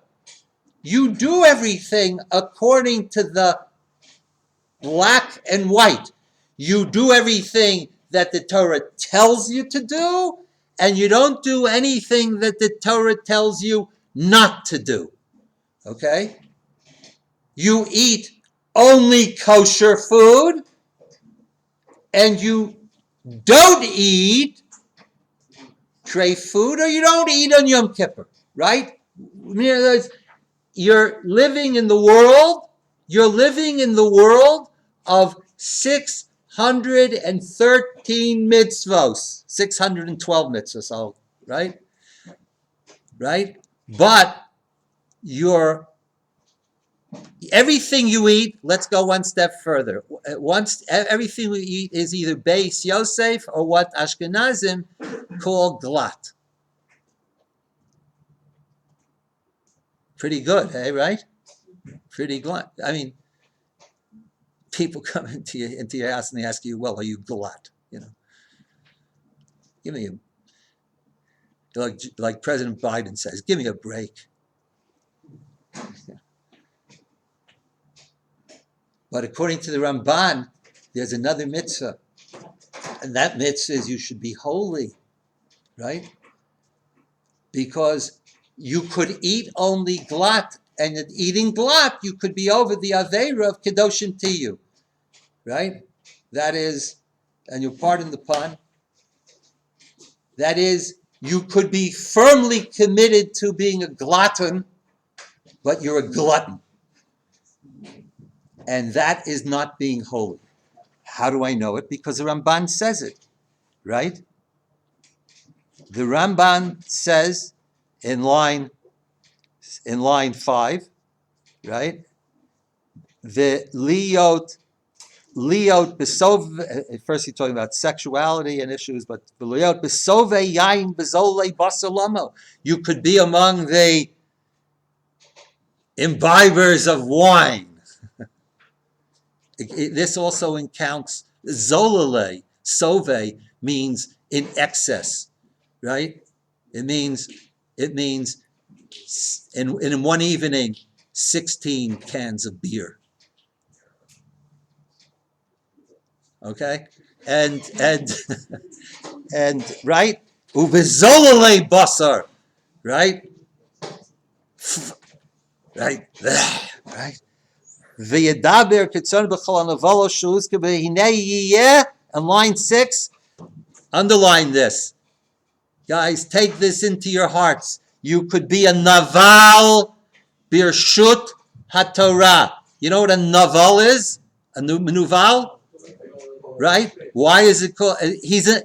you do everything according to the black and white. You do everything that the Torah tells you to do, and you don't do anything that the Torah tells you not to do. Okay? You eat only kosher food, and you don't eat treif food, or you don't eat on Yom Kippur, right? You're living in the world of 613 mitzvos, 612 mitzvos, right? But everything you eat, let's go one step further. Everything we eat is either Beis Yosef or what Ashkenazim call glat. Pretty good, hey, right? Pretty glat. I mean, people come into your house and they ask you, well, are you glat? You know, give me like President Biden says, give me a break. But according to the Ramban, there's another mitzvah. And that mitzvah is you should be holy, right? Because you could eat only glat, and in eating glat, you could be over the aveira of kedoshim tiyu, right? That is, and you'll pardon the pun, that is, you could be firmly committed to being a glutton, but you're a glutton. And that is not being holy. How do I know it? Because the Ramban says it, right? The Ramban says in line 5, right? The liot besov. First, he's talking about sexuality and issues, but the liot besove yain bezole basalamo. You could be among the imbibers of wine. This also counts zolale. Sove means in excess, right? It means in one evening, 16 cans of beer. Okay? And and right? Uvizolale basar, right? Right? Right? V'yedaber kitzon b'chol anavalo shuluzke b'hinei yiyeh. And line 6, underline this. Guys, take this into your hearts. You could be a naval birshut haTorah. You know what a naval is? A nuval? Right? Why is it called?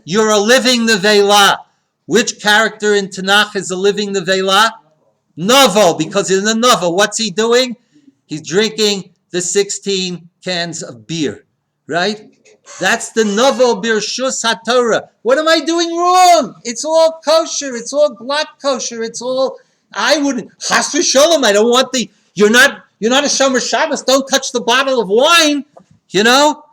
You're a living nevela. Which character in Tanakh is a living nevela? Novel, because in the novel, what's he doing? He's drinking the 16 cans of beer, right? That's the novel birshus haTorah. What am I doing wrong? It's all kosher. It's all glatt kosher. It's all. I wouldn't. Chas v'sholom. I don't want the. You're not a shomer Shabbos. Don't touch the bottle of wine. You know.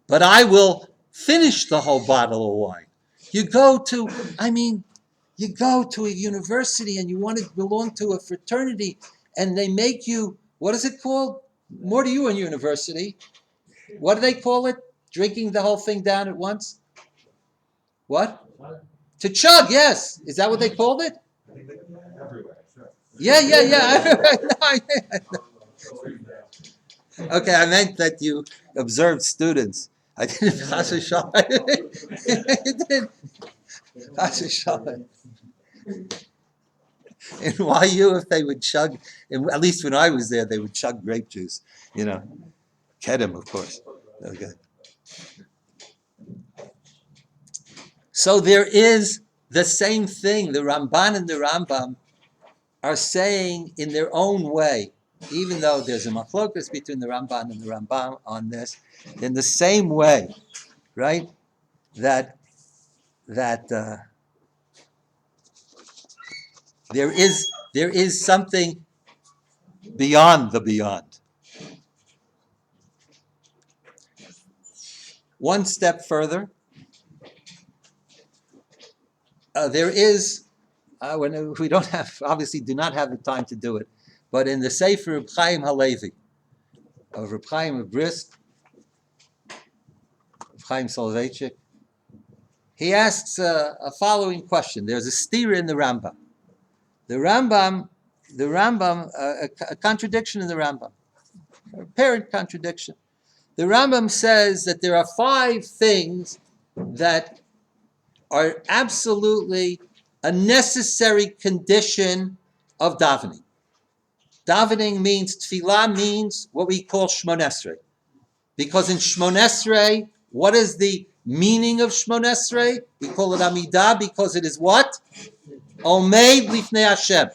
But I will finish the whole bottle of wine. You go to a university and you want to belong to a fraternity and they make you, what is it called? More to you in university. What do they call it? Drinking the whole thing down at once? What? To chug, yes. Is that what they called it? Everywhere, sure. Yeah. Okay, I meant that you observed students. I didn't chas v'shalom. I didn't chas v'shalom. In YU, if they would chug, at least when I was there, they would chug grape juice. You know, kedem, of course. Okay. So there is the same thing. The Ramban and the Rambam are saying in their own way, even though there's a machlokas between the Ramban and the Rambam on this, in the same way, right? That there is something beyond the beyond. One step further, there is. When we don't have, obviously, do not have the time to do it, but in the Sefer Reb Chaim Halevi, of Reb Chaim of Brisk, Reb Chaim Soloveitchik, he asks a following question. There's a steer in the Rambam. The Rambam, a contradiction in the Rambam, a apparent contradiction. The Rambam says that there are 5 things that are absolutely a necessary condition of davening. Davening means, tefillah means what we call Shmon Esrei. Because in Shmon Esrei, what is the meaning of Shmon Esrei? We call it Amidah because it is what? Omeid lifnei Hashem.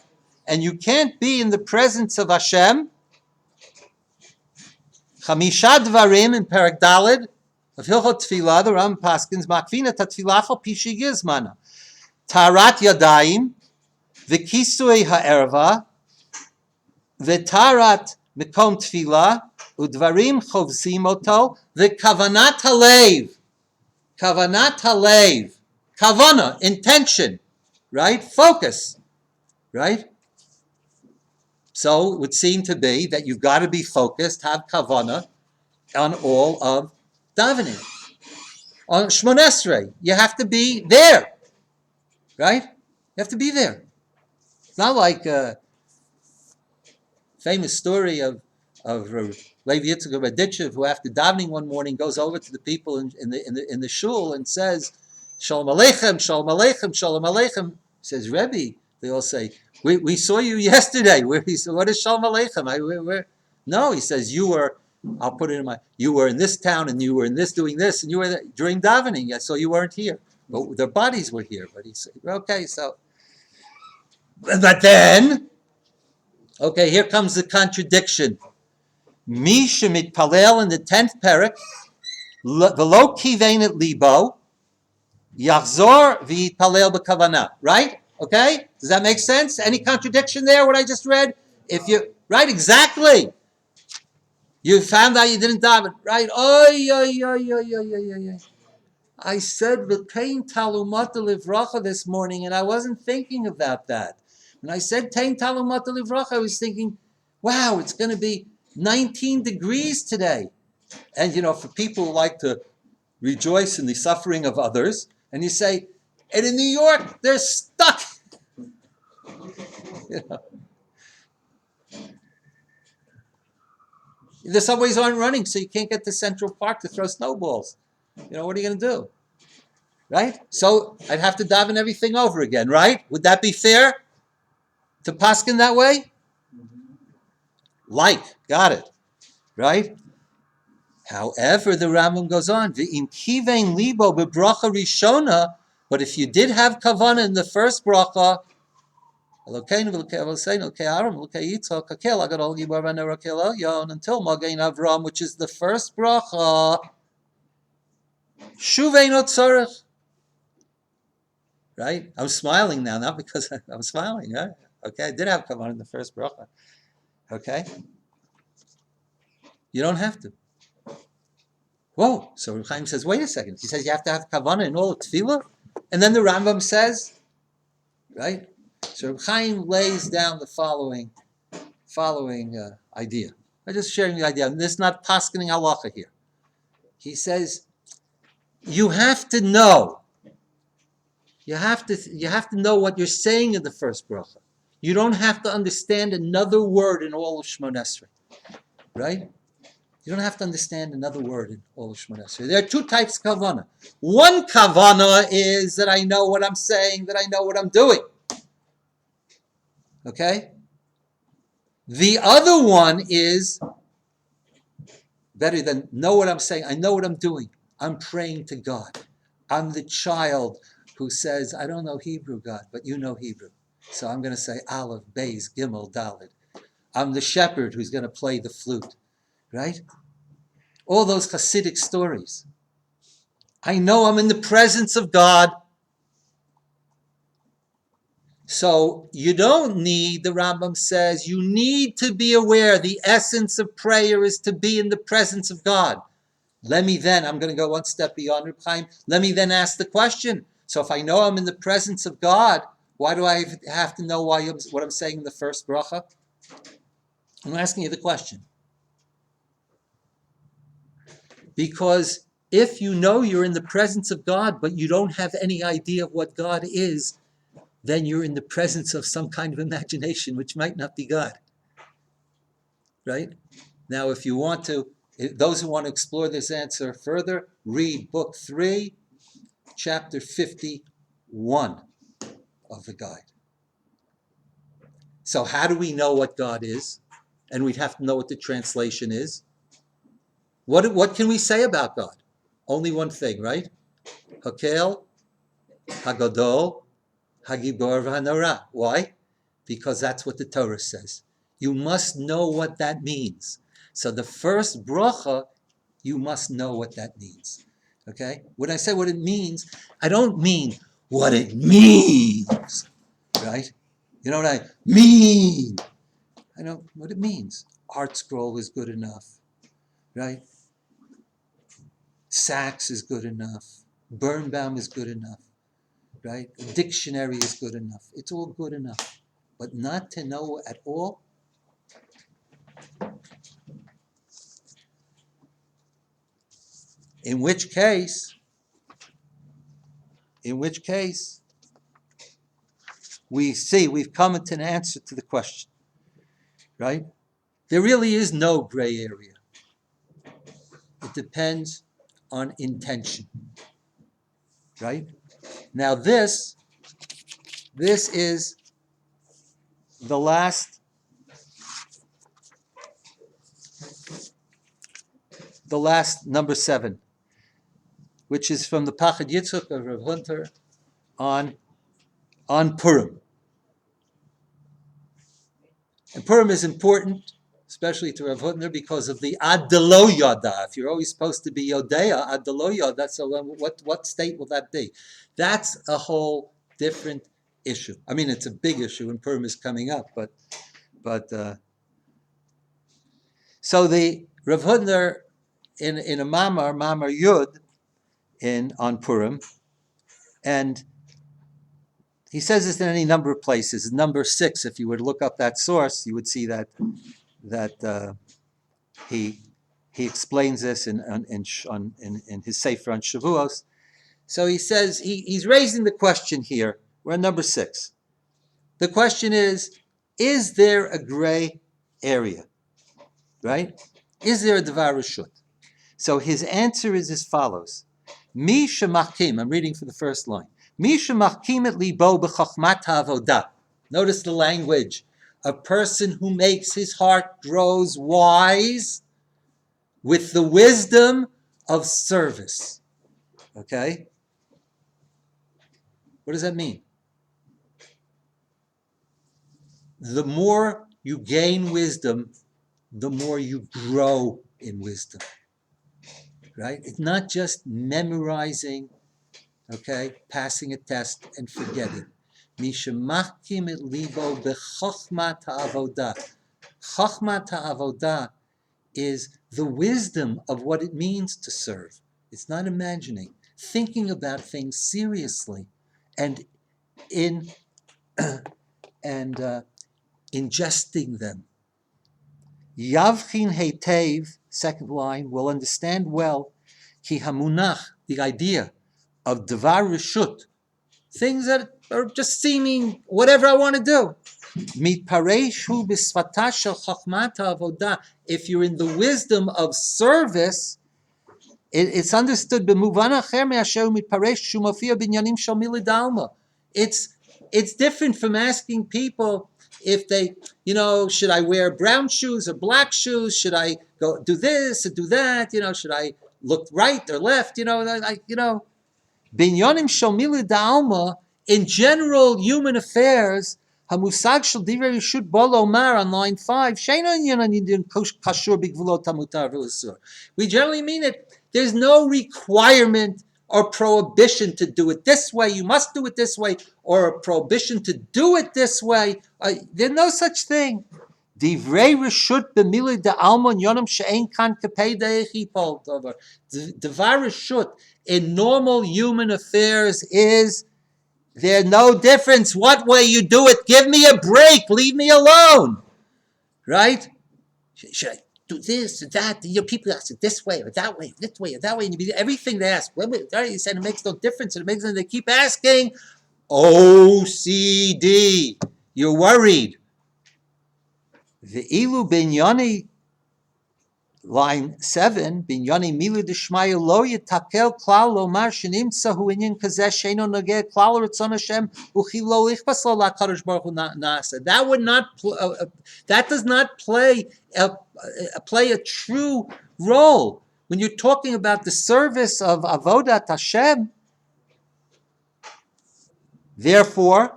And you can't be in the presence of Hashem. Chamisha dvarim in Perek Daled of Hilchot Tefillah, the Ram Paskins, Makvina ta tefillah chol pishi gizmana. Tarat yadayim, v'kisui ha'erva, v'tarat mikom tefillah, udvarim chovzim oto, v'kavanat halev. Kavanat halev. Kavana, intention, right? Focus, right? So it would seem to be that you've got to be focused, have kavana on all of davening. On Shmon Esrei, you have to be there. Right? You have to be there. It's not like a famous story of Levi Yitzchak of Aditchev, who after davening one morning goes over to the people in the shul and says, Shalom Aleichem, Shalom Aleichem, Shalom Aleichem. He says, Rebbe, they all say, we saw you yesterday. He said, what is Shalom Aleichem? No, he says, you were in this town and you were in this doing this and you were there during davening, so you weren't here. But their bodies were here. But he said, okay, so. But then, okay, here comes the contradiction. Mi shemit palel in the 10th parak, v'lo kivein et libo, yachzor v'yitpalel b'kavana. Right? Okay? Does that make sense? Any contradiction there, what I just read? Right, exactly. You found out you didn't daven. Right? Oy. I said v'tein talumata livracha this morning, and I wasn't thinking about that. When I said tein talumata livracha, I was thinking, wow, it's going to be 19 degrees today. And for people who like to rejoice in the suffering of others, and you say, and in New York, they're stuck. The subways aren't running, so you can't get to Central Park to throw snowballs. What are you going to do? Right? So I'd have to daven everything over again, right? Would that be fair to paskin that way? Got it, right? However, the Rambam goes on, V'im kivein libo bebracha rishona, but if you did have kavanah in the first bracha, until Magain Avram, which is the first bracha, Shuvein Otzorech. Right? I'm smiling now, not because I'm smiling, right? Okay, I did have kavanah in the first bracha. Okay? You don't have to. Whoa, so Reb Chaim says, wait a second. He says you have to have kavanah in all of tefillah? And then the Rambam says, right? So Reb Chaim lays down the following idea. I'm just sharing the idea. This is not paskening halacha here. He says, you have to know. You have to know what you're saying in the first bracha. You don't have to understand another word in all of Shemona Esrei, right? You don't have to understand another word in all of Shemona Esrei. There are two types of kavanah. One kavanah is that I know what I'm saying, that I know what I'm doing. Okay? The other one is better than know what I'm saying. I know what I'm doing. I'm praying to God. I'm the child who says, I don't know Hebrew, God, but you know Hebrew. So I'm going to say Aleph, Beis, Gimel, Dalet. I'm the shepherd who's going to play the flute, right? All those Hasidic stories. I know I'm in the presence of God. So you don't need, the Rambam says, you need to be aware the essence of prayer is to be in the presence of God. I'm going to go one step beyond Reb Chaim. Let me then ask the question. So if I know I'm in the presence of God, why do I have to know what I'm saying in the first bracha? I'm asking you the question. Because if you know you're in the presence of God, but you don't have any idea of what God is, then you're in the presence of some kind of imagination, which might not be God. Right? Now, if you want to, those who want to explore this answer further, read book 3, chapter 51 of the guide. So how do we know what God is? And we'd have to know what the translation is. What can we say about God? Only one thing, right? Hakel, Hagadol, Hagibor v'Hanara. Why? Because that's what the Torah says. You must know what that means. So the first bracha, you must know what that means. Okay? When I say what it means, I don't mean what it means. Right? You know what I mean? I know what it means. Art Scroll is good enough. Right? Sachs is good enough. Birnbaum is good enough. Right? A dictionary is good enough. It's all good enough. But not to know at all. In which case, we see we've come to an answer to the question, right? There really is no gray area. It depends on intention, right? Now this is the last number 7, which is from the Pachad Yitzchak of Rav Hunter on Purim. And Purim is important, especially to Rav Hutner, because of the ad delo yada. If you're always supposed to be Yodea, ad delo yada, so what state will that be? That's a whole different issue. I mean, it's a big issue, and Purim is coming up, but so the Rav Hutner in a Mamar Yud, on Purim, and he says this in any number of places. Number 6, if you were to look up that source, you would see that he explains this in his Sefer on Shavuos. So he says he's raising the question here. We're on number 6. The question is there a gray area? Right? Is there a Devar Reshut? So his answer is as follows. Mi shemachkim, I'm reading for the first line. Mi shemachkim et libo b'chochmat ha'avodah. Notice the language. A person who makes his heart grows wise with the wisdom of service. Okay? What does that mean? The more you gain wisdom, the more you grow in wisdom. Right? It's not just memorizing, okay, passing a test and forgetting. Mishemachkim et libo b'chochmat ha'avodah. Chochmat ha'avodah is the wisdom of what it means to serve. It's not imagining, thinking about things seriously, and ingesting them. Yavchin heitev, second line, will understand well, ki hamunach, the idea of devar reshut, things that are just seeming whatever I want to do. Mitpareshu b'sfata shel chochmat ha'avodah. If you're in the wisdom of service, it's understood b'muvan acher me'asher mitparesh shumafia binyanim shel milad alma. It's different from asking people if they, should I wear brown shoes or black shoes? Should I go do this or do that? Should I look right or left? Binyanim shel milad alma, in general human affairs, hamusag shel divrei reshut bo lomar on line 5. We generally mean it. There's no requirement or prohibition to do it this way. You must do it this way, or a prohibition to do it this way. There's no such thing. Divrei reshut b'milad da'alma yonam she'ein kan kapei de'echi pol davar. Devar reshut in normal human affairs is there's no difference what way you do it. Give me a break. Leave me alone. Right? Should I do this or that? People ask it this way or that way, this way or that way. And everything they ask, he said it makes no difference. They keep asking. OCD. You're worried. The ilu binyani, line 7, binyani milu deshmaya lo yitakel klal lomar shenimtza hu inyan kazeh sheino nogeh klal ratzon Hashem uchi lo ichbas lo lakadosh baruch hu nasa. That does not play a true role when you're talking about the service of avodat Hashem. Therefore,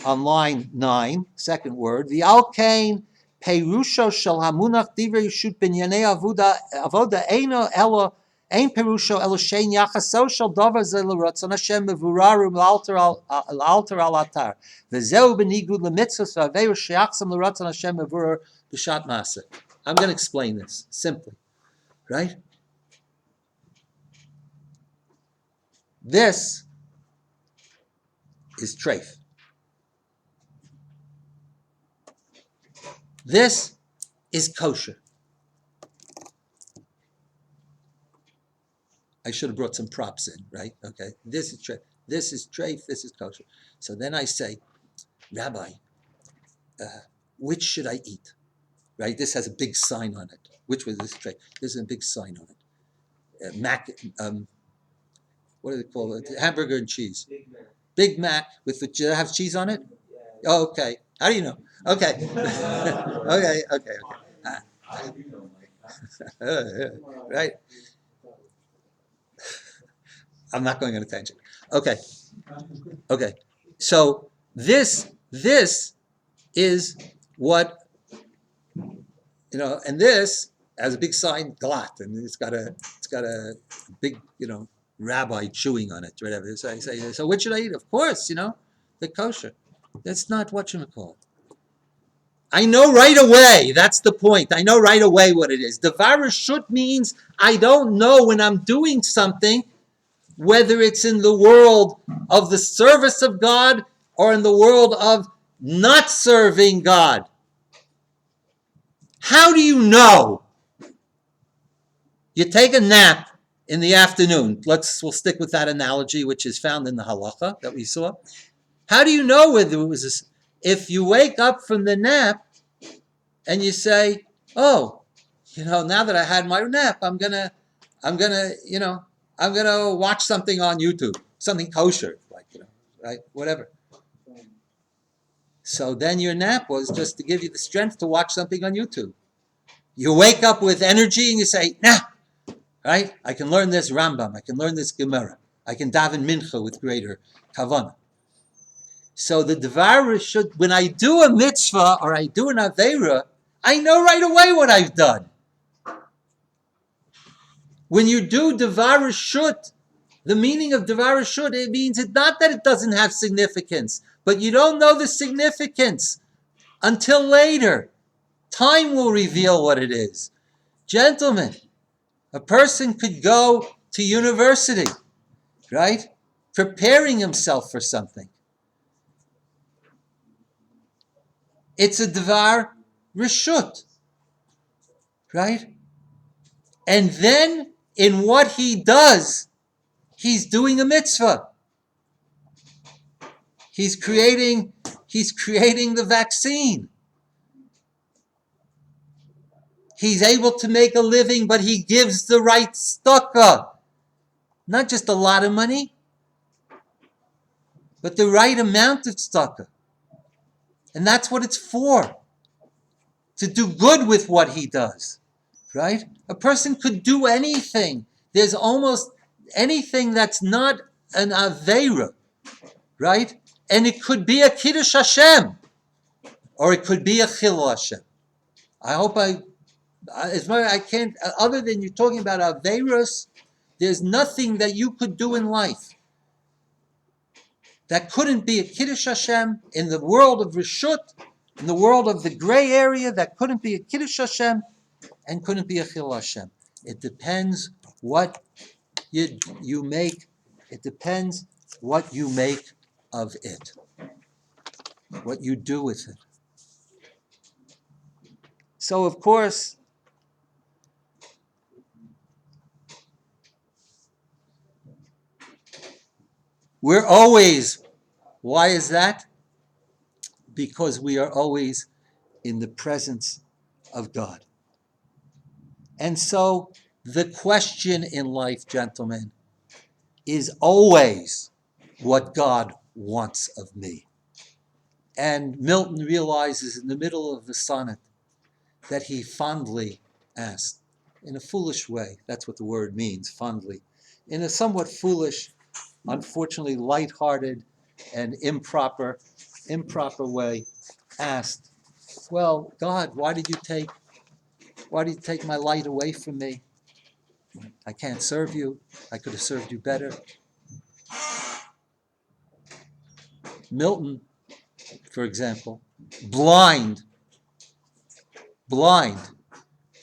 on line 9, second word, the alkain perusho shel hamunach divrei yeshut binyanei avoda eino elo ein perusho elo shein yachaso shel davar ze l'ratzon Hashem mevurarim l'alter al atar v'zeu benigud l'mitzvos v'aveir sheyachsam l'ratzon Hashem mevurar b'shat masa. I'm going to explain this simply, right? This is treif. This is kosher. I should have brought some props in, right? Okay, this is treif. This is treif. This is kosher. So then I say, Rabbi, which should I eat? Right? This has a big sign on it. Which was this treif? There's a big sign on it. What do they call it? Hamburger and cheese. Big Mac with the have cheese on it? Oh, okay. How do you know? Okay. okay. Right. I'm not going on a tangent. Okay. So this is what, and this has a big sign, Galat, and it's got a big, rabbi chewing on it, whatever. So I say, so what should I eat? Of course, the kosher. That's not whatchamacallit. I know right away, that's the point. I know right away what it is. Devar reshut means I don't know when I'm doing something whether it's in the world of the service of God or in the world of not serving God. How do you know? You take a nap in the afternoon. We'll stick with that analogy, which is found in the halacha that we saw. How do you know whether it was this? If you wake up from the nap and you say, "Oh, now that I had my nap, I'm gonna watch something on YouTube, something kosher, like right, whatever." So then your nap was just to give you the strength to watch something on YouTube. You wake up with energy and you say, "Nah, right? I can learn this Rambam. I can learn this Gemara. I can daven mincha with greater kavanah." So the Dvar should, when I do a mitzvah or I do an aveira, I know right away what I've done. When you do Dvar Reshut, the meaning of Dvar Reshut, it means it's not that it doesn't have significance, but you don't know the significance until later. Time will reveal what it is. Gentlemen, a person could go to university, right? Preparing himself for something. It's a Dvar Reshut, right? And then in what he does, he's doing a mitzvah. He's creating the vaccine. He's able to make a living, but he gives the right tzedakah. Not just a lot of money, but the right amount of tzedakah. And that's what it's for. To do good with what he does. Right? A person could do anything. There's almost anything that's not an aveira. Right? And it could be a Kiddush Hashem. Or it could be a Chilul Hashem. I hope I can't, other than you're talking about aveiros, there's nothing that you could do in life that couldn't be a Kiddush Hashem in the world of Reshut, in the world of the gray area, that couldn't be a Kiddush Hashem and couldn't be a Chilul Hashem. It depends what you make. It depends what you make of it, what you do with it. So, of course, we're always, why is that? Because we are always in the presence of God. And so the question in life, gentlemen, is always what God wants of me. And Milton realizes in the middle of the sonnet that he fondly asked, in a foolish way, that's what the word means, fondly, in a somewhat foolish, unfortunately lighthearted and improper way, asked, "Well, God, why did you take my light away from me? I can't serve you. I could have served you better." Milton, for example, blind,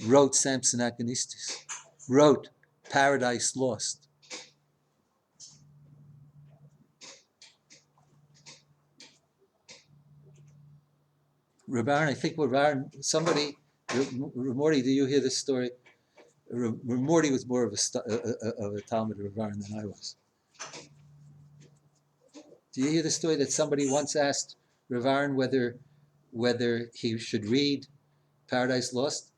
wrote Samson Agonistes, wrote Paradise Lost. Rabaran, I think somebody, Ramorty, do you hear this story? Ramorty was more of a Talmud Rabaran than I was. Do you hear the story that somebody once asked Ravaran whether he should read Paradise Lost?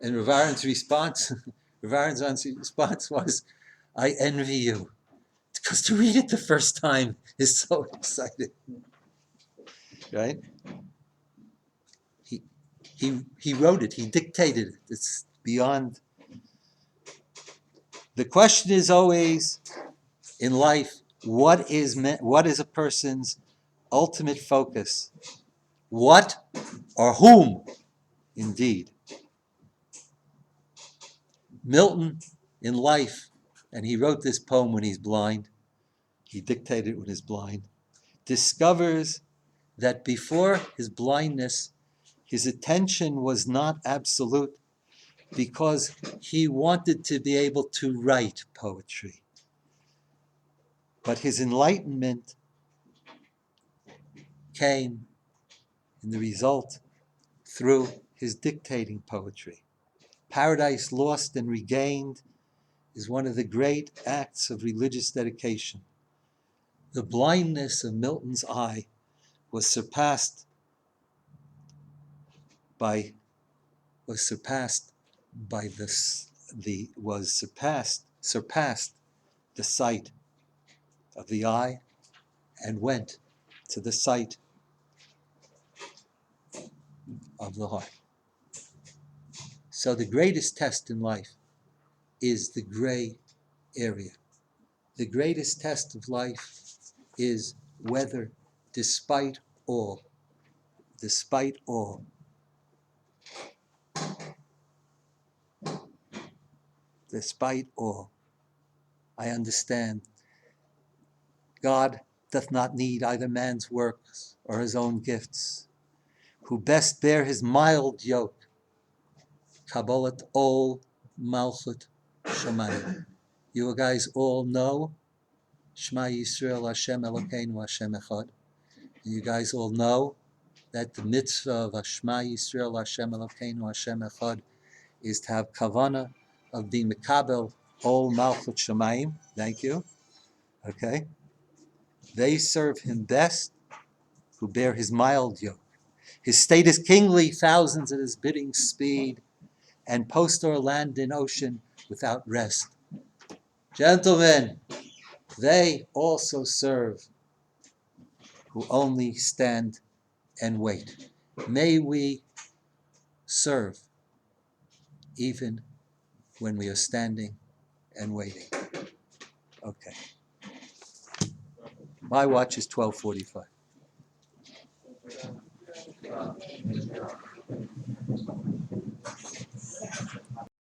And Ravaran's response was, "I envy you, because to read it the first time is so exciting." Right? He wrote it. He dictated it. It's beyond. The question is always in life, what is a person's ultimate focus? What or whom, indeed? Milton, in life, and he wrote this poem when he's blind, he dictated it when he's blind, discovers that before his blindness, his attention was not absolute, because he wanted to be able to write poetry. But his enlightenment came in the result through his dictating poetry. Paradise Lost and Regained is one of the great acts of religious dedication. The blindness of Milton's eye was surpassed by surpassed the sight of the eye and went to the sight of the heart. So the greatest test in life is the gray area. The greatest test of life is whether, despite all, I understand God doth not need either man's works or his own gifts, who best bear his mild yoke, Kabbalat Ol Malchut Shamayim. You guys all know Shema Yisrael Hashem Elokeinu Hashem Echad. You guys all know that the mitzvah of Shema Yisrael Hashem Elokeinu Hashem Echad is to have kavana of being mekabel Ol Malchut Shamayim. Thank you. Okay. They serve him best who bear his mild yoke. His state is kingly, thousands at his bidding speed, and post o'er land and ocean without rest. Gentlemen, they also serve who only stand and wait. May we serve even when we are standing and waiting. Okay. My watch is 12:45.